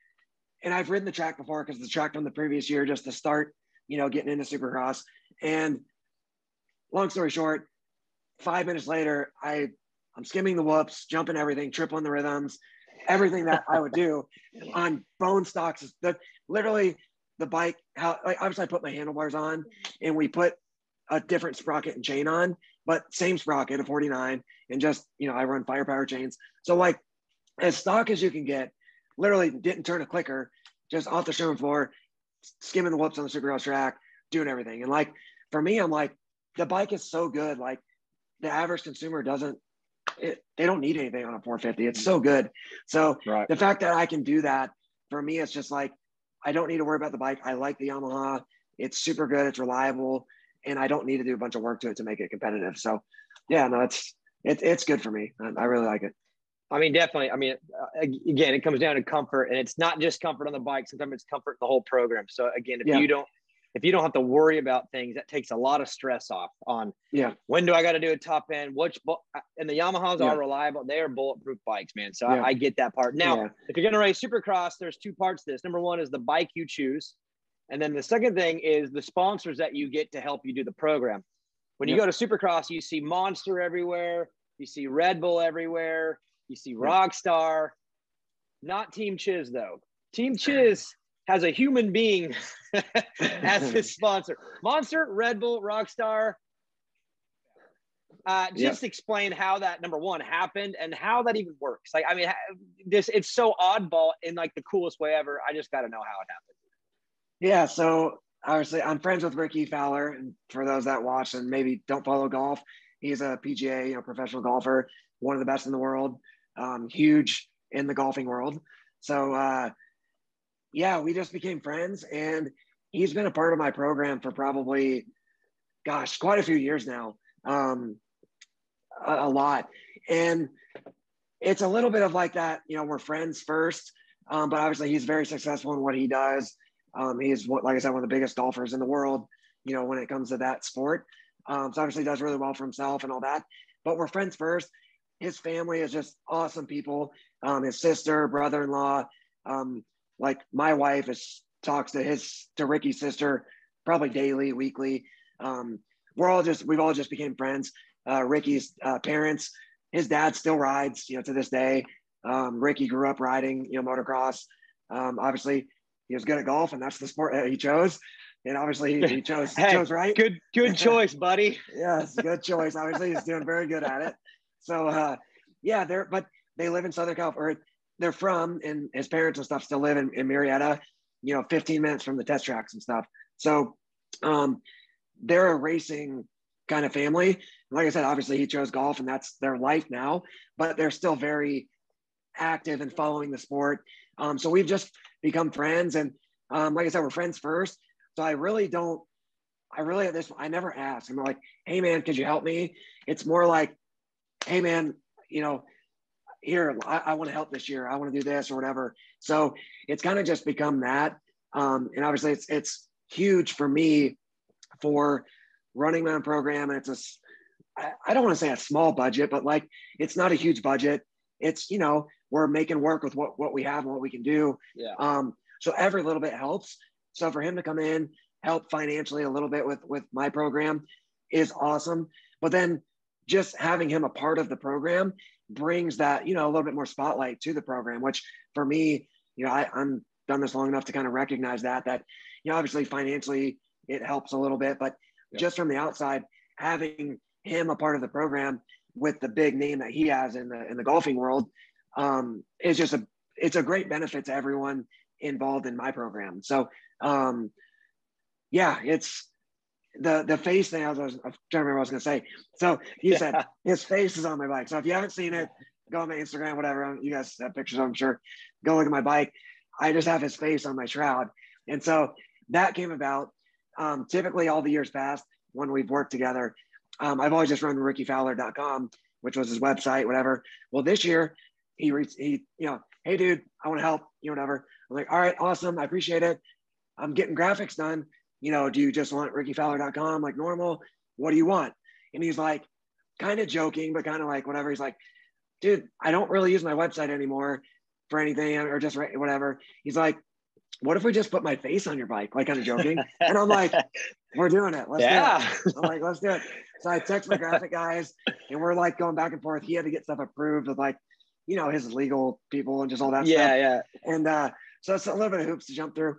and I've ridden the track before because the track from the previous year just to start, getting into Supercross. And long story short, 5 minutes later, I'm skimming the whoops, jumping everything, tripling the rhythms, everything that I would do on bone stocks. Literally the bike, obviously I put my handlebars on and we put a different sprocket and chain on, but same sprocket, a 49, and just, I run firepower chains. So like as stock as you can get, literally didn't turn a clicker, just off the showroom floor, skimming the whoops on the Supercross track, doing everything. And like, for me, I'm like, the bike is so good. Like the average consumer they don't need anything on a 450. It's so good. So the fact that I can do that, for me, it's just like, I don't need to worry about the bike. I like the Yamaha. It's super good. It's reliable. And I don't need to do a bunch of work to it to make it competitive. So yeah, no, it's good for me. I really like it. I mean, definitely. I mean, again, it comes down to comfort, and it's not just comfort on the bike. Sometimes it's comfort in the whole program. So again, if you don't have to worry about things, that takes a lot of stress off on when do I got to do a top end, and the Yamahas are reliable. They are bulletproof bikes, man. So I get that part. Now, if you're going to race Supercross, there's 2 parts to this. Number one is the bike you choose. And then the second thing is the sponsors that you get to help you do the program. When you go to Supercross, you see Monster everywhere. You see Red Bull everywhere. You see Rockstar. Not Team Chiz, though. Team Chiz has a human being as his sponsor. Monster, Red Bull, Rockstar. Just explain how that, number one, happened and how that even works. Like, I mean, it's so oddball in like the coolest way ever. I just got to know how it happened. Yeah, so obviously I'm friends with Ricky Fowler, and for those that watch and maybe don't follow golf, he's a PGA, professional golfer, one of the best in the world. Huge in the golfing world. So, yeah, we just became friends, and he's been a part of my program for probably, gosh, quite a few years now. A lot. And it's a little bit of like that, you know, we're friends first, but obviously he's very successful in what he does. He's, like I said, one of the biggest golfers in the world, you know, when it comes to that sport. So obviously he does really well for himself and all that, but we're friends first. His family is just awesome people. His sister, brother-in-law, like my wife talks to Ricky's sister probably daily, weekly. We've all just became friends. Ricky's parents, his dad still rides, you know, to this day. Ricky grew up riding, you know, motocross. Obviously he was good at golf, and that's the sport that he chose. And obviously he chose, chose right. Good choice, buddy. Yes, good choice. Obviously he's doing very good at it. So, yeah, but they live in Southern California. They're from, and his parents and stuff still live in Marietta, you know, 15 minutes from the test tracks and stuff. So, they're a racing kind of family. Like I said, obviously he chose golf and that's their life now, but they're still very active and following the sport. So we've just become friends, and like I said, we're friends first. So I never ask. I'm like, hey man, could you help me? It's more like, hey man, you know, here, I want to help this year. I want to do this or whatever. So it's kind of just become that. And obviously it's huge for me for running my own program. And I don't want to say a small budget, but like, it's not a huge budget. It's, you know, we're making work with what we have and what we can do. Yeah. So every little bit helps. So for him to come in, help financially a little bit with my program is awesome. But then just having him a part of the program brings that, you know, a little bit more spotlight to the program, which for me, you know, I'm done this long enough to kind of recognize that, you know, obviously financially it helps a little bit, but just from the outside, having him a part of the program with the big name that he has in the golfing world, is just it's a great benefit to everyone involved in my program. So, yeah, it's the face thing. I was trying to remember what I was going to say. So you said his face is on my bike. So if you haven't seen it, go on my Instagram, whatever. You guys have pictures, I'm sure. Go look at my bike. I just have his face on my shroud. And so that came about. Typically all the years past when we've worked together, I've always just run rickyfowler.com, which was his website, whatever. Well, this year he, you know, hey dude, I want to help you, whatever. I'm like, all right, awesome. I appreciate it. I'm getting graphics done. You know, do you just want rickyfowler.com like normal? What do you want? And he's like, kind of joking, but kind of like whatever. He's like, dude, I don't really use my website anymore for anything or just whatever. He's like, what if we just put my face on your bike? Like kind of joking. And I'm like, we're doing it. Let's do it. I'm like, let's do it. So I text my graphic guys and we're like going back and forth. He had to get stuff approved with like, you know, his legal people and just all that stuff. Yeah. And so it's a little bit of hoops to jump through.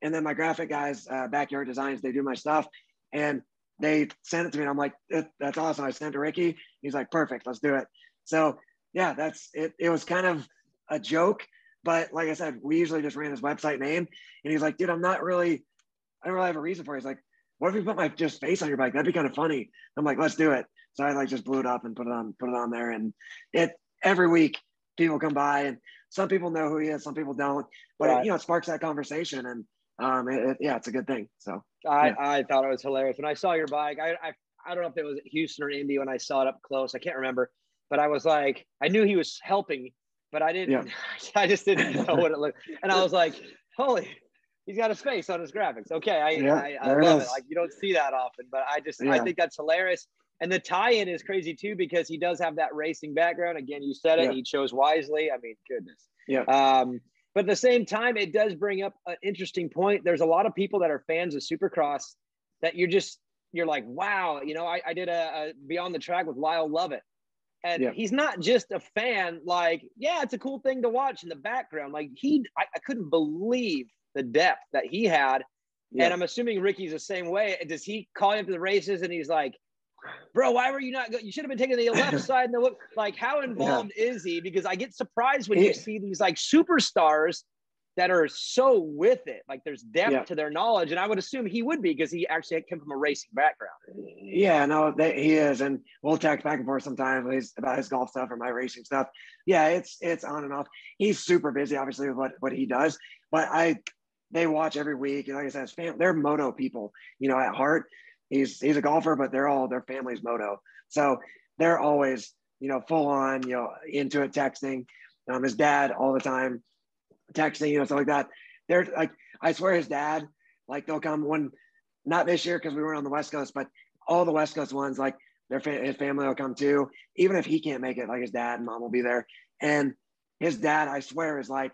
And then my graphic guys, Backyard Designs, they do my stuff and they send it to me. And I'm like, that's awesome. I sent it to Ricky. He's like, perfect, let's do it. So yeah, that's it. It was kind of a joke, but like I said, we usually just ran his website name. And he's like, dude, I don't really have a reason for it. He's like, what if we put my just face on your bike? That'd be kind of funny. I'm like, let's do it. So I like just blew it up and put it on there. And every week people come by and some people know who he is, some people don't, but right. It sparks that conversation and it's a good thing. So I thought it was hilarious when I saw your bike. I don't know if it was at Houston or Indy when I saw it up close. I can't remember, but I was like, I knew he was helping, but I didn't. Yeah. I just didn't know what it looked. And I was like, holy, he's got his face on his graphics. Okay, I love it. Like you don't see that often, but I think that's hilarious. And the tie-in is crazy too because he does have that racing background. Again, you said it. Yeah. He chose wisely. I mean, goodness. Yeah. But at the same time, it does bring up an interesting point. There's a lot of people that are fans of Supercross that you're like, wow, you know, I did a Beyond the Track with Lyle Lovett. And he's not just a fan, like, yeah, it's a cool thing to watch in the background. Like I couldn't believe the depth that he had. Yeah. And I'm assuming Ricky's the same way. Does he call you up to the races and he's like, bro, why were you not you should have been taking the left side and the look, like how involved is he? Because I get surprised when you see these like superstars that are so with it. Like there's depth to their knowledge. And I would assume he would be because he actually came from a racing background. Yeah, no, he is. And we'll text back and forth sometimes about his golf stuff or my racing stuff. Yeah, it's on and off. He's super busy, obviously, with what he does. But they watch every week. And like I said, they're moto people, at heart. He's a golfer, but their family's moto. So they're always, full on, into it, texting. His dad all the time texting, stuff like that. They're like, I swear his dad, like they'll come not this year because we weren't on the West Coast, but all the West Coast ones, like his family will come too. Even if he can't make it, like his dad and mom will be there. And his dad, I swear, is like,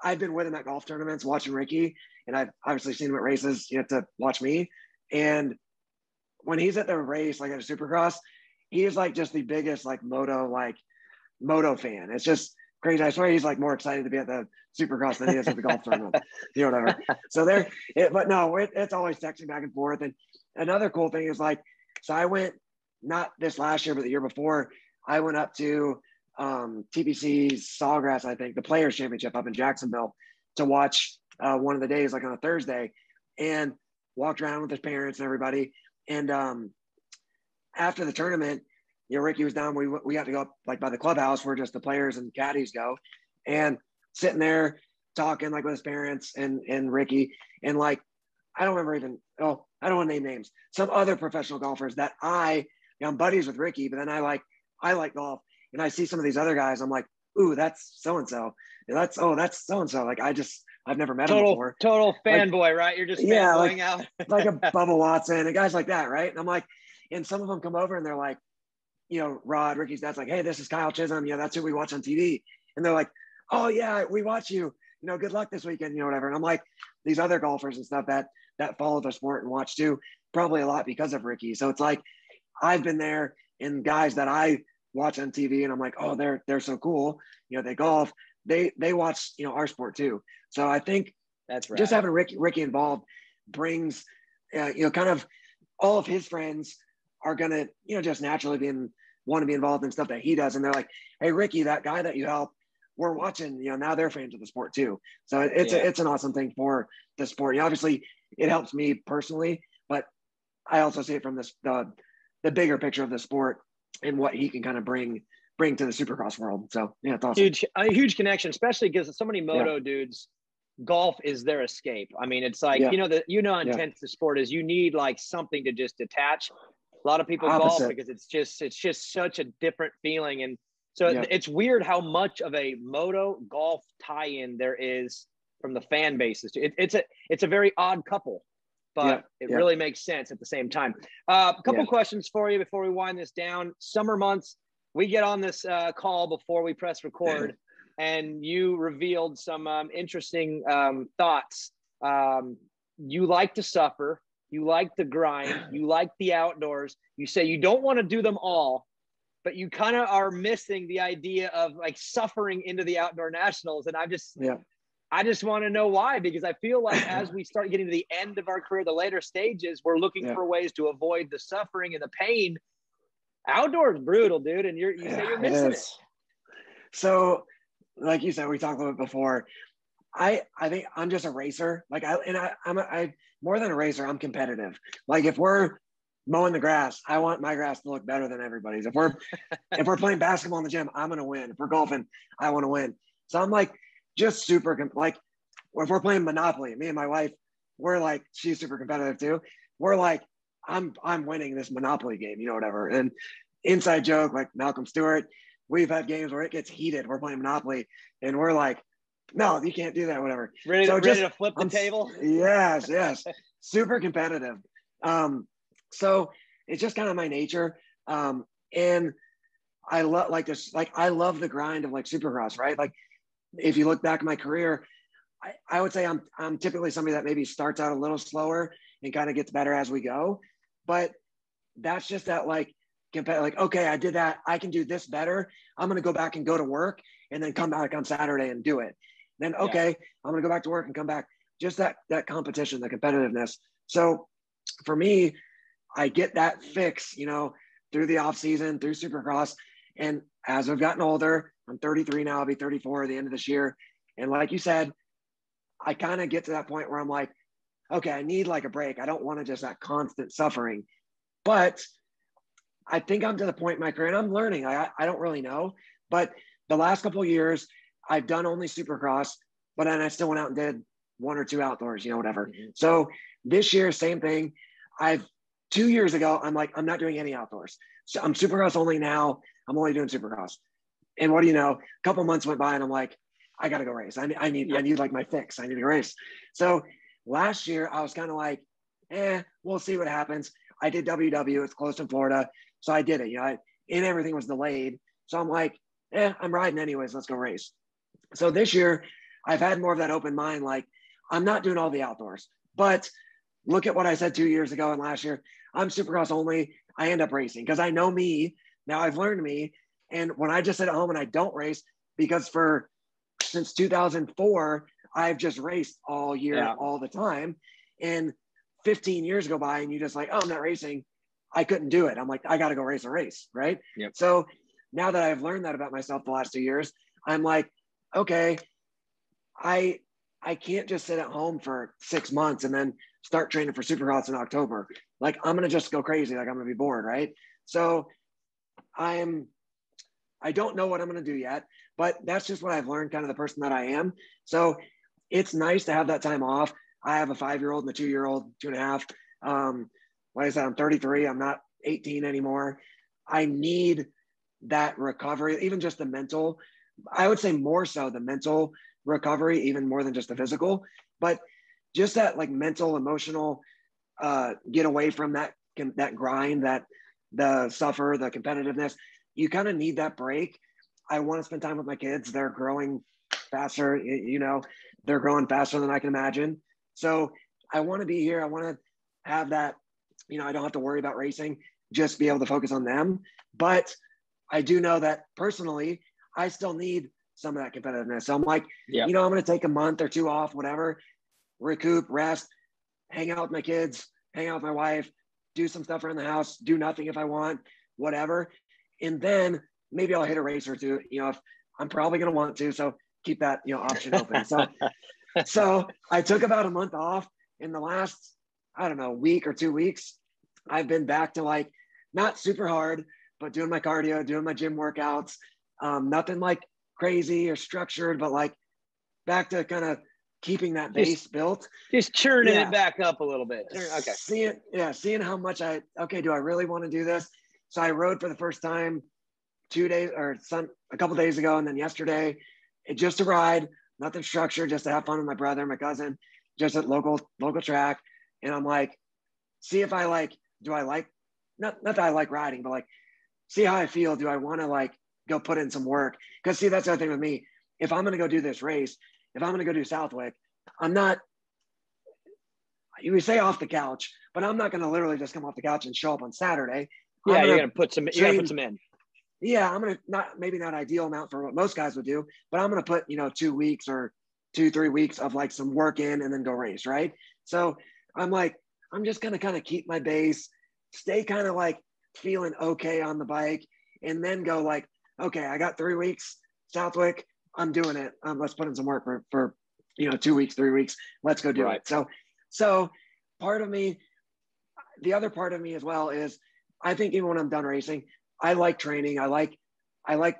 I've been with him at golf tournaments watching Ricky, and I've obviously seen him at races, to watch me. And when he's at the race, like at a Supercross, he is like just the biggest like moto fan. It's just crazy. I swear he's like more excited to be at the Supercross than he is at the golf tournament, whatever. So but no, it's always texting back and forth. And another cool thing is like, so I went, not this last year, but the year before, I went up to TPC Sawgrass, I think, the Players Championship up in Jacksonville to watch one of the days, like on a Thursday, and walked around with his parents and everybody. And after the tournament, Ricky was down. We got to go up like by the clubhouse where just the players and caddies go, and sitting there talking like with his parents and Ricky, and like, I don't remember I don't want to name names. Some other professional golfers that I'm buddies with Ricky, but then I like golf, and I see some of these other guys. I'm like, ooh, that's so-and-so. And that's so-and-so. Like, I've never met him before. Total fanboy, right? You're just fanboying out. Like a Bubba Watson and guys like that, right? And I'm like, and some of them come over and they're like, Rod, Ricky's dad's like, hey, this is Kyle Chisholm. That's who we watch on TV. And they're like, oh yeah, we watch you. Good luck this weekend, whatever. And I'm like, these other golfers and stuff that follow the sport and watch too, probably a lot because of Ricky. So it's like, I've been there, and guys that I watch on TV and I'm like, oh, they're so cool. They golf. They watch, our sport too. So I think that's right. Just having Ricky involved brings, kind of all of his friends are going to, just naturally want to be involved in stuff that he does. And they're like, hey, Ricky, that guy that you help, we're watching, now they're fans of the sport too. So it's an awesome thing for the sport. Obviously it helps me personally, but I also see it from the bigger picture of the sport and what he can kind of bring to the Supercross world. So yeah, it's awesome. A huge connection, especially because so many moto dudes, golf is their escape. I mean, it's like, how intense the sport is. You need like something to just detach. A lot of people golf because it's just such a different feeling. And so it's weird how much of a moto golf tie-in there is from the fan bases. It's a very odd couple, but it really makes sense at the same time. A couple questions for you before we wind this down. Summer months, we get on this call before we press record, and you revealed some interesting thoughts. You like to suffer. You like the grind. You like the outdoors. You say you don't want to do them all, but you kind of are missing the idea of like suffering into the outdoor nationals. And I just want to know why, because I feel like as we start getting to the end of our career, the later stages, we're looking for ways to avoid the suffering and the pain. Outdoors brutal, dude. And you say you're missing it. So like you said, we talked a little bit before. I think I'm just a racer. Like I'm more than a racer. I'm competitive. Like if we're mowing the grass, I want my grass to look better than everybody's. If we're playing basketball in the gym, I'm going to win. If we're golfing, I want to win. So I'm like, just super, like if we're playing Monopoly, me and my wife, we're like, she's super competitive too. We're like, I'm winning this Monopoly game, whatever. And inside joke, like Malcolm Stewart, we've had games where it gets heated. We're playing Monopoly and we're like, no, you can't do that, whatever. Ready to flip the table? Yes. Super competitive. So it's just kind of my nature. And I love I love the grind of like Supercross, right? Like if you look back at my career, I would say I'm typically somebody that maybe starts out a little slower and kind of gets better as we go. But that's just that like, okay, I did that. I can do this better. I'm going to go back and go to work and then come back on Saturday and do it. Then, okay, I'm going to go back to work and come back. Just that competition, the competitiveness. So for me, I get that fix, through the off season, through Supercross. And as I've gotten older, I'm 33 now, I'll be 34 at the end of this year. And like you said, I kind of get to that point where I'm like, okay, I need like a break. I don't want to just that constant suffering. But I think I'm to the point in my career, and I'm learning. I don't really know. But the last couple of years, I've done only Supercross, but then I still went out and did 1 or 2 outdoors, whatever. Mm-hmm. So this year, same thing. 2 years ago, I'm like, I'm not doing any outdoors. So I'm Supercross only now. I'm only doing Supercross. And what do you know? A couple months went by, and I'm like, I got to go race. I need like my fix. I need to go race. So last year, I was kind of like, we'll see what happens. I did WW. It's close in Florida. So I did it, and everything was delayed. So I'm like, I'm riding anyways. Let's go race. So this year I've had more of that open mind. Like, I'm not doing all the outdoors, but look at what I said 2 years ago and last year. I'm Supercross only. I end up racing because I know me. Now I've learned me. And when I just sit at home and I don't race, because since 2004, I've just raced all year, all the time. And 15 years go by and you just like, oh, I'm not racing. I couldn't do it. I'm like, I got to go race a race. Right. Yep. So now that I've learned that about myself the last 2 years, I'm like, okay, I can't just sit at home for 6 months and then start training for Supercross in October. Like, I'm going to just go crazy. Like, I'm going to be bored. Right. So I don't know what I'm going to do yet, but that's just what I've learned, kind of the person that I am. So it's nice to have that time off. I have a 5-year-old and a 2-year-old, 2.5. Like I said, I'm 33. I'm not 18 anymore. I need that recovery, even just the mental. I would say more so the mental recovery, even more than just the physical, but just that like mental, emotional, get away from that grind, the suffer, the competitiveness. You kind of need that break. I want to spend time with my kids. They're growing faster. They're growing faster than I can imagine. So I want to be here. I want to have that, I don't have to worry about racing, just be able to focus on them. But I do know that personally, I still need some of that competitiveness. So I'm like, I'm going to take a month or 2 off, whatever, recoup, rest, hang out with my kids, hang out with my wife, do some stuff around the house, do nothing if I want, whatever. And then maybe I'll hit a race or 2, if I'm probably going to want to. So keep that, option open. So I took about a month off. In the last, I don't know, week or 2 weeks, I've been back to like, not super hard, but doing my cardio, doing my gym workouts, nothing like crazy or structured, but like back to kind of keeping that base built. Just churning it back up a little bit. Okay. Seeing how much do I really want to do this? So I rode for the first time 2 days or a couple days ago. And then yesterday, just to ride, nothing structured, just to have fun with my brother, my cousin, just at local track. And I'm like, see if I like, not that I like riding, but like, see how I feel. Do I want to like go put in some work? Because see, that's the other thing with me. If I'm going to go do this race, if I'm going to go do Southwick, I'm not, you say off the couch, but I'm not going to literally just come off the couch and show up on Saturday. Yeah, you're going to put some in. Yeah, I'm going to maybe not ideal amount for what most guys would do, but I'm going to put, 2 weeks or 2-3 weeks of like some work in and then go race. Right. So I'm like, I'm just going to kind of keep my base, stay kind of like feeling okay on the bike, and then go like, okay, I got 3 weeks, Southwick, I'm doing it. Let's put in some work for 2 weeks, 3 weeks. Let's go do it. So part of me, the other part of me as well is, I think even when I'm done racing, I like training. I like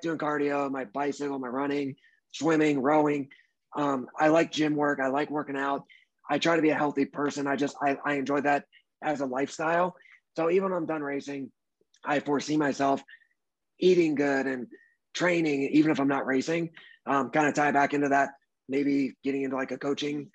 doing cardio, my bicycle, my running, swimming, rowing. I like gym work. I like working out. I try to be a healthy person. I enjoy that as a lifestyle. So even when I'm done racing, I foresee myself eating good and training, even if I'm not racing. Kind of tie back into that, maybe getting into like a coaching,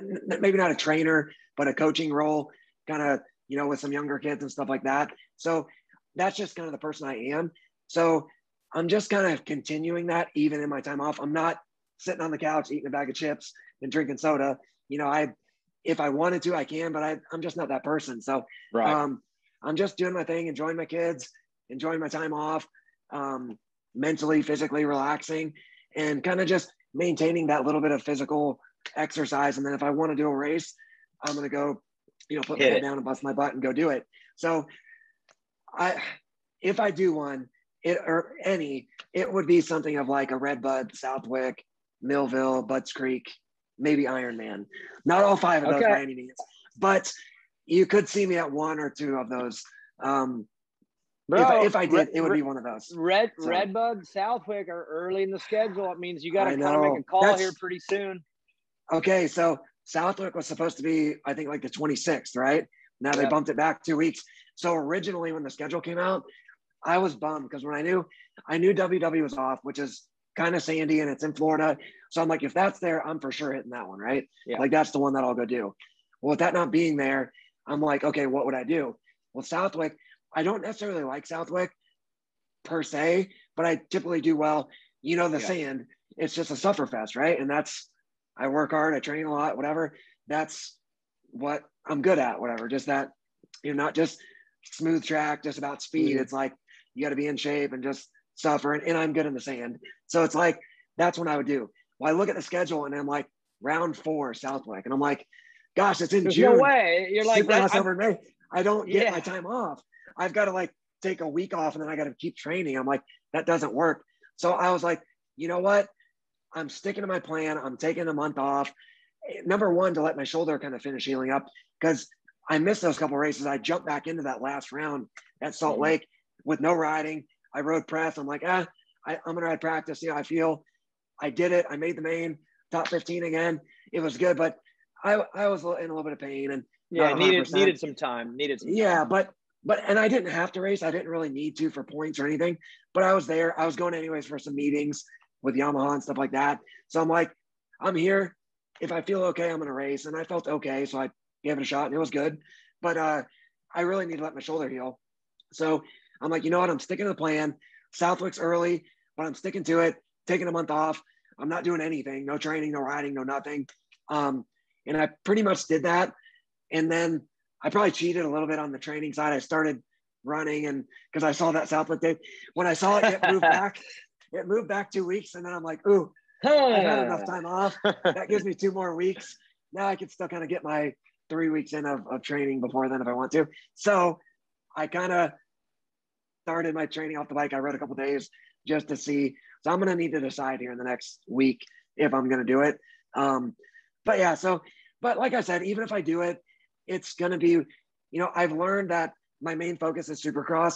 maybe not a trainer, but a coaching role, kind of, with some younger kids and stuff like that. So that's just kind of the person I am. So I'm just kind of continuing that even in my time off. I'm not sitting on the couch eating a bag of chips and drinking soda. If I wanted to, I can, but I'm just not that person. So I'm just doing my thing, enjoying my kids, enjoying my time off, mentally, physically relaxing, and kind of just maintaining that little bit of physical exercise. And then if I want to do a race, I'm going to go, put my head down and bust my butt and go do it. So if I do one, it would be something of like a Redbud, Southwick, Millville, Butts Creek, maybe Ironman. Not all 5 of those by any means, but you could see me at 1 or 2 of those. Bro, if I did, it would be one of those. Redbud, Southwick are early in the schedule. It means you got to kind of make a call here pretty soon. Okay, so Southwick was supposed to be, I think, like the 26th, right? Now they bumped it back 2 weeks. So originally when the schedule came out, I was bummed because when I knew WW was off, which is kind of sandy and it's in Florida. So I'm like, if that's there, I'm for sure hitting that one, right? Yeah. Like that's the one that I'll go do. Well, with that not being there, I'm like, okay, what would I do? Well, Southwick, I don't necessarily like Southwick per se, but I typically do well. The sand, it's just a sufferfest, right? And I work hard, I train a lot, whatever. That's what I'm good at, whatever. Just that, not just smooth track, just about speed. It's like, you got to be in shape and just suffer. And I'm good in the sand. So it's like, that's what I would do. Well, I look at the schedule and I'm like, round 4, Southwick. And I'm like, gosh, it's in June. No way. You're like, Supercross over May. I don't get my time off. I've got to like take a week off and then I got to keep training. I'm like, that doesn't work. So I was like, you know what? I'm sticking to my plan. I'm taking a month off. Number one, to let my shoulder kind of finish healing up because I missed those couple races. I jumped back into that last round at Salt Lake with no riding. I rode press. I'm like, I'm going to ride practice. See how I feel. I did it. I made the main top 15 again. It was good, but I was in a little bit of pain and needed some time. But I didn't have to race. I didn't really need to for points or anything, but I was there. I was going anyways for some meetings with Yamaha and stuff like that. So I'm like, I'm here. If I feel okay, I'm going to race. And I felt okay. So I gave it a shot and it was good. But I really need to let my shoulder heal. So I'm like, you know what? I'm sticking to the plan. Southwick's early, but I'm sticking to it, taking a month off. I'm not doing anything, no training, no riding, no nothing. And I pretty much did that. And then I probably cheated a little bit on the training side. I started running and because I saw that Southwick day. When I saw it it moved back 2 weeks. And then I'm like, ooh, I've had enough time off. That gives me 2 more weeks. Now I can still kind of get my 3 weeks in of training before then if I want to. So I kind of started my training off the bike. I rode a couple days just to see. So I'm going to need to decide here in the next week if I'm going to do it. But like I said, even if I do it, it's going to be, I've learned that my main focus is Supercross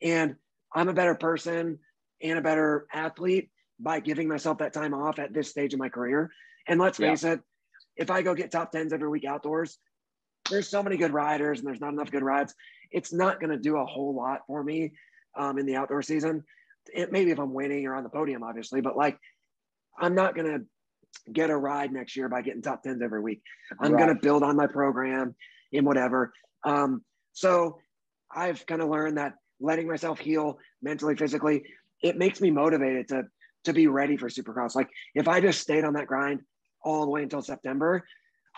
and I'm a better person and a better athlete by giving myself that time off at this stage of my career. And let's face it, if I go get top 10s every week outdoors, there's so many good riders and there's not enough good rides. It's not going to do a whole lot for me in the outdoor season. Maybe if I'm winning or on the podium, obviously, but like, I'm not going to get a ride next year by getting top 10s every week. I'm going to build on my program and whatever. So I've kind of learned that letting myself heal mentally, physically, it makes me motivated to be ready for Supercross. Like if I just stayed on that grind all the way until September,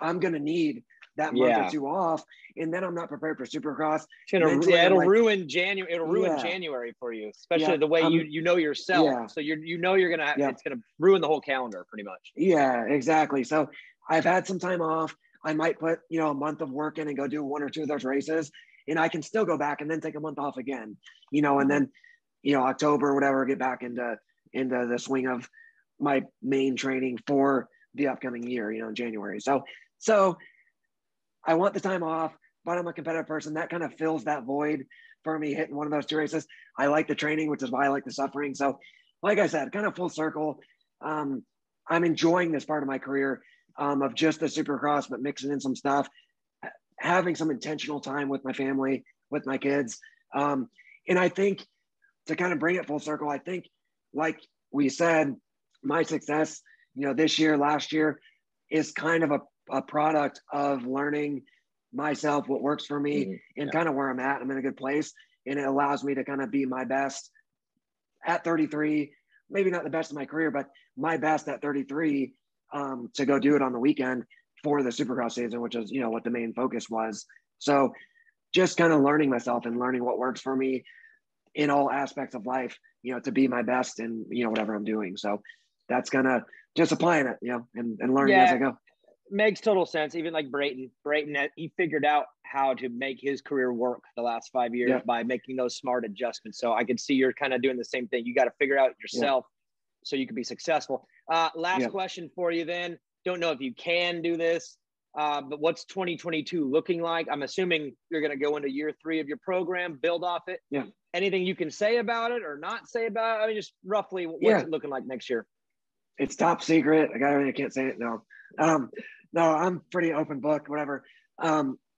I'm going to need that month or 2 off. And then I'm not prepared for Supercross. It'll ruin January. It'll ruin January for you, especially the way you know yourself. Yeah. So you're going to, it's going to ruin the whole calendar pretty much. Yeah, exactly. So I've had some time off. I might put, a month of work in and go do 1 or 2 of those races. And I can still go back and then take a month off again, and then, October or whatever, get back into the swing of my main training for the upcoming year, in January. So I want the time off, but I'm a competitive person. That kind of fills that void for me hitting one of those 2 races. I like the training, which is why I like the suffering. So like I said, kind of full circle. I'm enjoying this part of my career of just the Supercross, but mixing in some stuff, having some intentional time with my family, with my kids. And I think to kind of bring it full circle, I think like we said, my success, this year, last year is kind of a product of learning myself, what works for me and kind of where I'm at. I'm in a good place and it allows me to kind of be my best at 33, maybe not the best of my career, but my best at 33 to go do it on the weekend for the Supercross season, which is, what the main focus was. So just kind of learning myself and learning what works for me in all aspects of life, to be my best in, whatever I'm doing. So that's kind of just applying it, and learning as I go. Makes total sense. Even like Brayton, he figured out how to make his career work the last 5 years by making those smart adjustments. So I could see you're kind of doing the same thing. You got to figure out yourself so you can be successful. Last question for you then. don't know if you can do this, but what's 2022 looking like? I'm assuming you're going to go into year 3 of your program, build off it. Yeah. Anything you can say about it or not say about it? I mean, just roughly, what's it looking like next year? It's top secret. I can't say it. No. No, I'm pretty open book, whatever.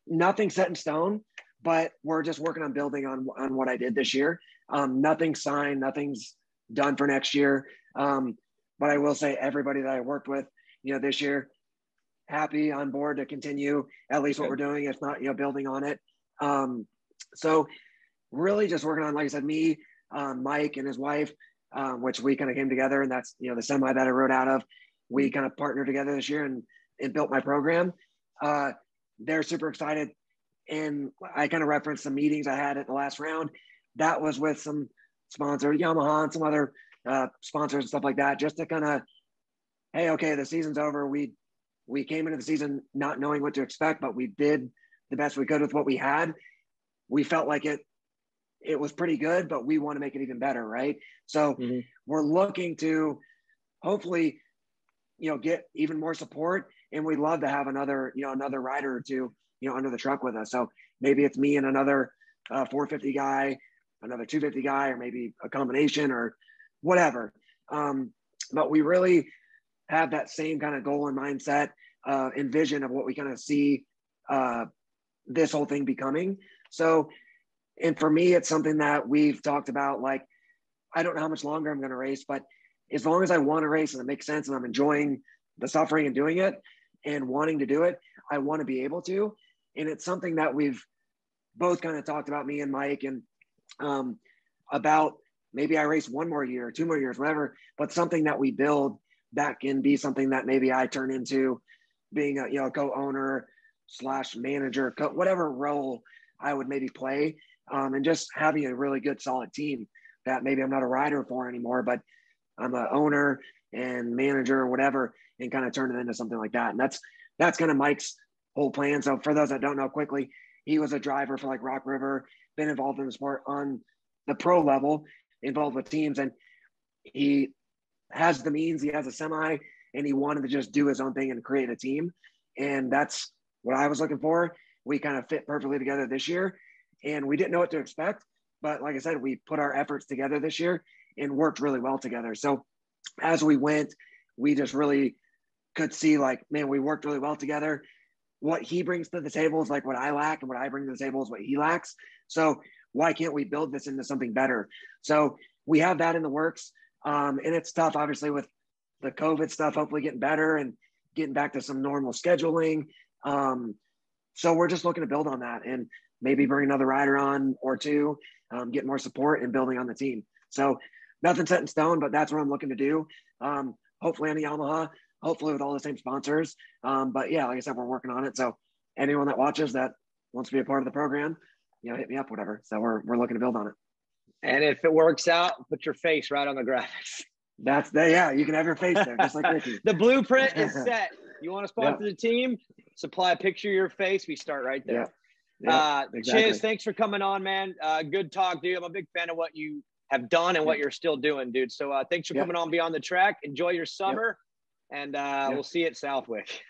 Nothing set in stone, but we're just working on building on what I did this year. Nothing's signed, nothing's done for next year. But I will say everybody that I worked with, this year, happy on board to continue at least what we're doing, if not, building on it. So really just working on, like I said, me, Mike and his wife, which we kind of came together, and that's, the semi that I rode out of. We kind of partnered together this year and built my program. They're super excited. And I kind of referenced some meetings I had at the last round. That was with some sponsor, Yamaha, and some other sponsors and stuff like that, just to kind of, hey, okay, the season's over. We came into the season not knowing what to expect, but we did the best we could with what we had. We felt like it was pretty good, but we want to make it even better, right? So we're looking to hopefully, get even more support, and we'd love to have another rider or two, under the truck with us. So maybe it's me and another 450 guy, another 250 guy, or maybe a combination or whatever. But we really have that same kind of goal and mindset and vision of what we kind of see this whole thing becoming. So, and for me, it's something that we've talked about. Like, I don't know how much longer I'm going to race, but as long as I want to race and it makes sense and I'm enjoying the suffering and doing it and wanting to do it, I want to be able to. And it's something that we've both kind of talked about, me and Mike, and about maybe I race 1 more year, 2 more years, whatever, but something that we build that can be something that maybe I turn into being a co-owner / manager, whatever role I would maybe play, and just having a really good, solid team that maybe I'm not a rider for anymore, but I'm an owner and manager or whatever, and kind of turn it into something like that. And that's kind of Mike's whole plan. So for those that don't know, quickly, he was a driver for like Rock River, been involved in the sport on the pro level, involved with teams, and he has the means, he has a semi, and he wanted to just do his own thing and create a team. And that's what I was looking for. We kind of fit perfectly together this year, and we didn't know what to expect. But like I said, we put our efforts together this year and worked really well together. So as we went, we just really could see, like, man, we worked really well together. What he brings to the table is like what I lack, and what I bring to the table is what he lacks. So why can't we build this into something better? So we have that in the works. And it's tough, obviously, with the COVID stuff, hopefully getting better and getting back to some normal scheduling. So we're just looking to build on that and maybe bring another rider on or two, get more support and building on the team. So nothing set in stone, but that's what I'm looking to do. Hopefully on the Yamaha, hopefully with all the same sponsors. But yeah, like I said, we're working on it. So anyone that watches that wants to be a part of the program, hit me up, whatever. So we're looking to build on it. And if it works out, put your face right on the graphics. You can have your face there, just like Ricky. The blueprint is set. You want to sponsor the team? Supply a picture of your face. We start right there. Exactly. Chiz, thanks for coming on, man. Good talk, dude. I'm a big fan of what you have done and what you're still doing, dude. So thanks for coming on Beyond the Track. Enjoy your summer, and we'll see you at Southwick.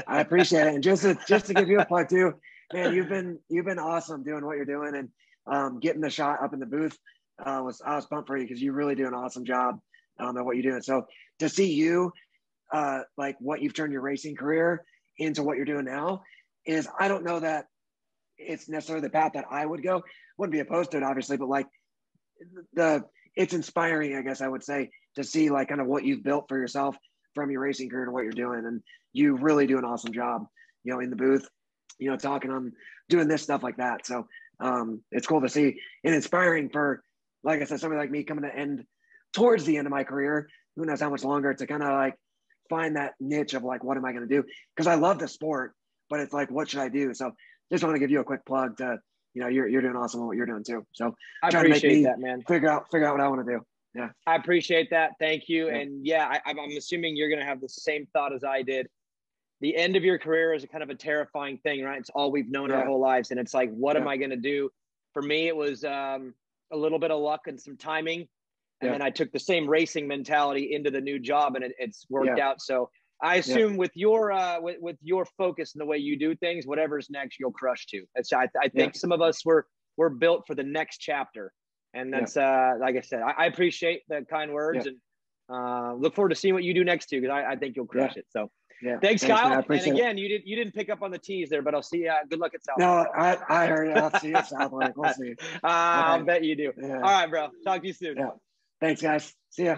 I appreciate it. And just to give you a plug too, man, you've been awesome doing what you're doing, and getting the shot up in the booth. I was pumped for you because you really do an awesome job at what you're doing. So to see you, like what you've turned your racing career into what you're doing now, is, I don't know that it's necessarily the path that I would go. Wouldn't be opposed to it, obviously, but like it's inspiring, I guess I would say, to see like kind of what you've built for yourself from your racing career to what you're doing. And you really do an awesome job, in the booth, talking on doing this stuff like that. So it's cool to see, and inspiring for, like I said, somebody like me coming towards the end of my career, who knows how much longer, to kind of like find that niche of like, what am I going to do? Because I love the sport, but it's like, what should I do? So just want to give you a quick plug to, you're doing awesome what you're doing too. So I appreciate that, man. Figure out what I want to do. Yeah. I appreciate that. Thank you. Yeah. And I'm assuming you're going to have the same thought as I did. The end of your career is a kind of a terrifying thing, right? It's all we've known our whole lives. And it's like, what am I going to do? For me, it was a little bit of luck and some timing. And then I took the same racing mentality into the new job, and it's worked out. So I assume with your focus and the way you do things, whatever's next, you'll crush too. I think some of us were built for the next chapter, and that's like I said, I appreciate the kind words and look forward to seeing what you do next too, because I think you'll crush it. So thanks, Kyle. And again, you didn't pick up on the tease there, but I'll see you. Good luck at Southwick. No, I heard it. I'll see you at Southwick. We'll see. I bet you do. All right, bro. Talk to you soon. Yeah. Thanks, guys. See ya.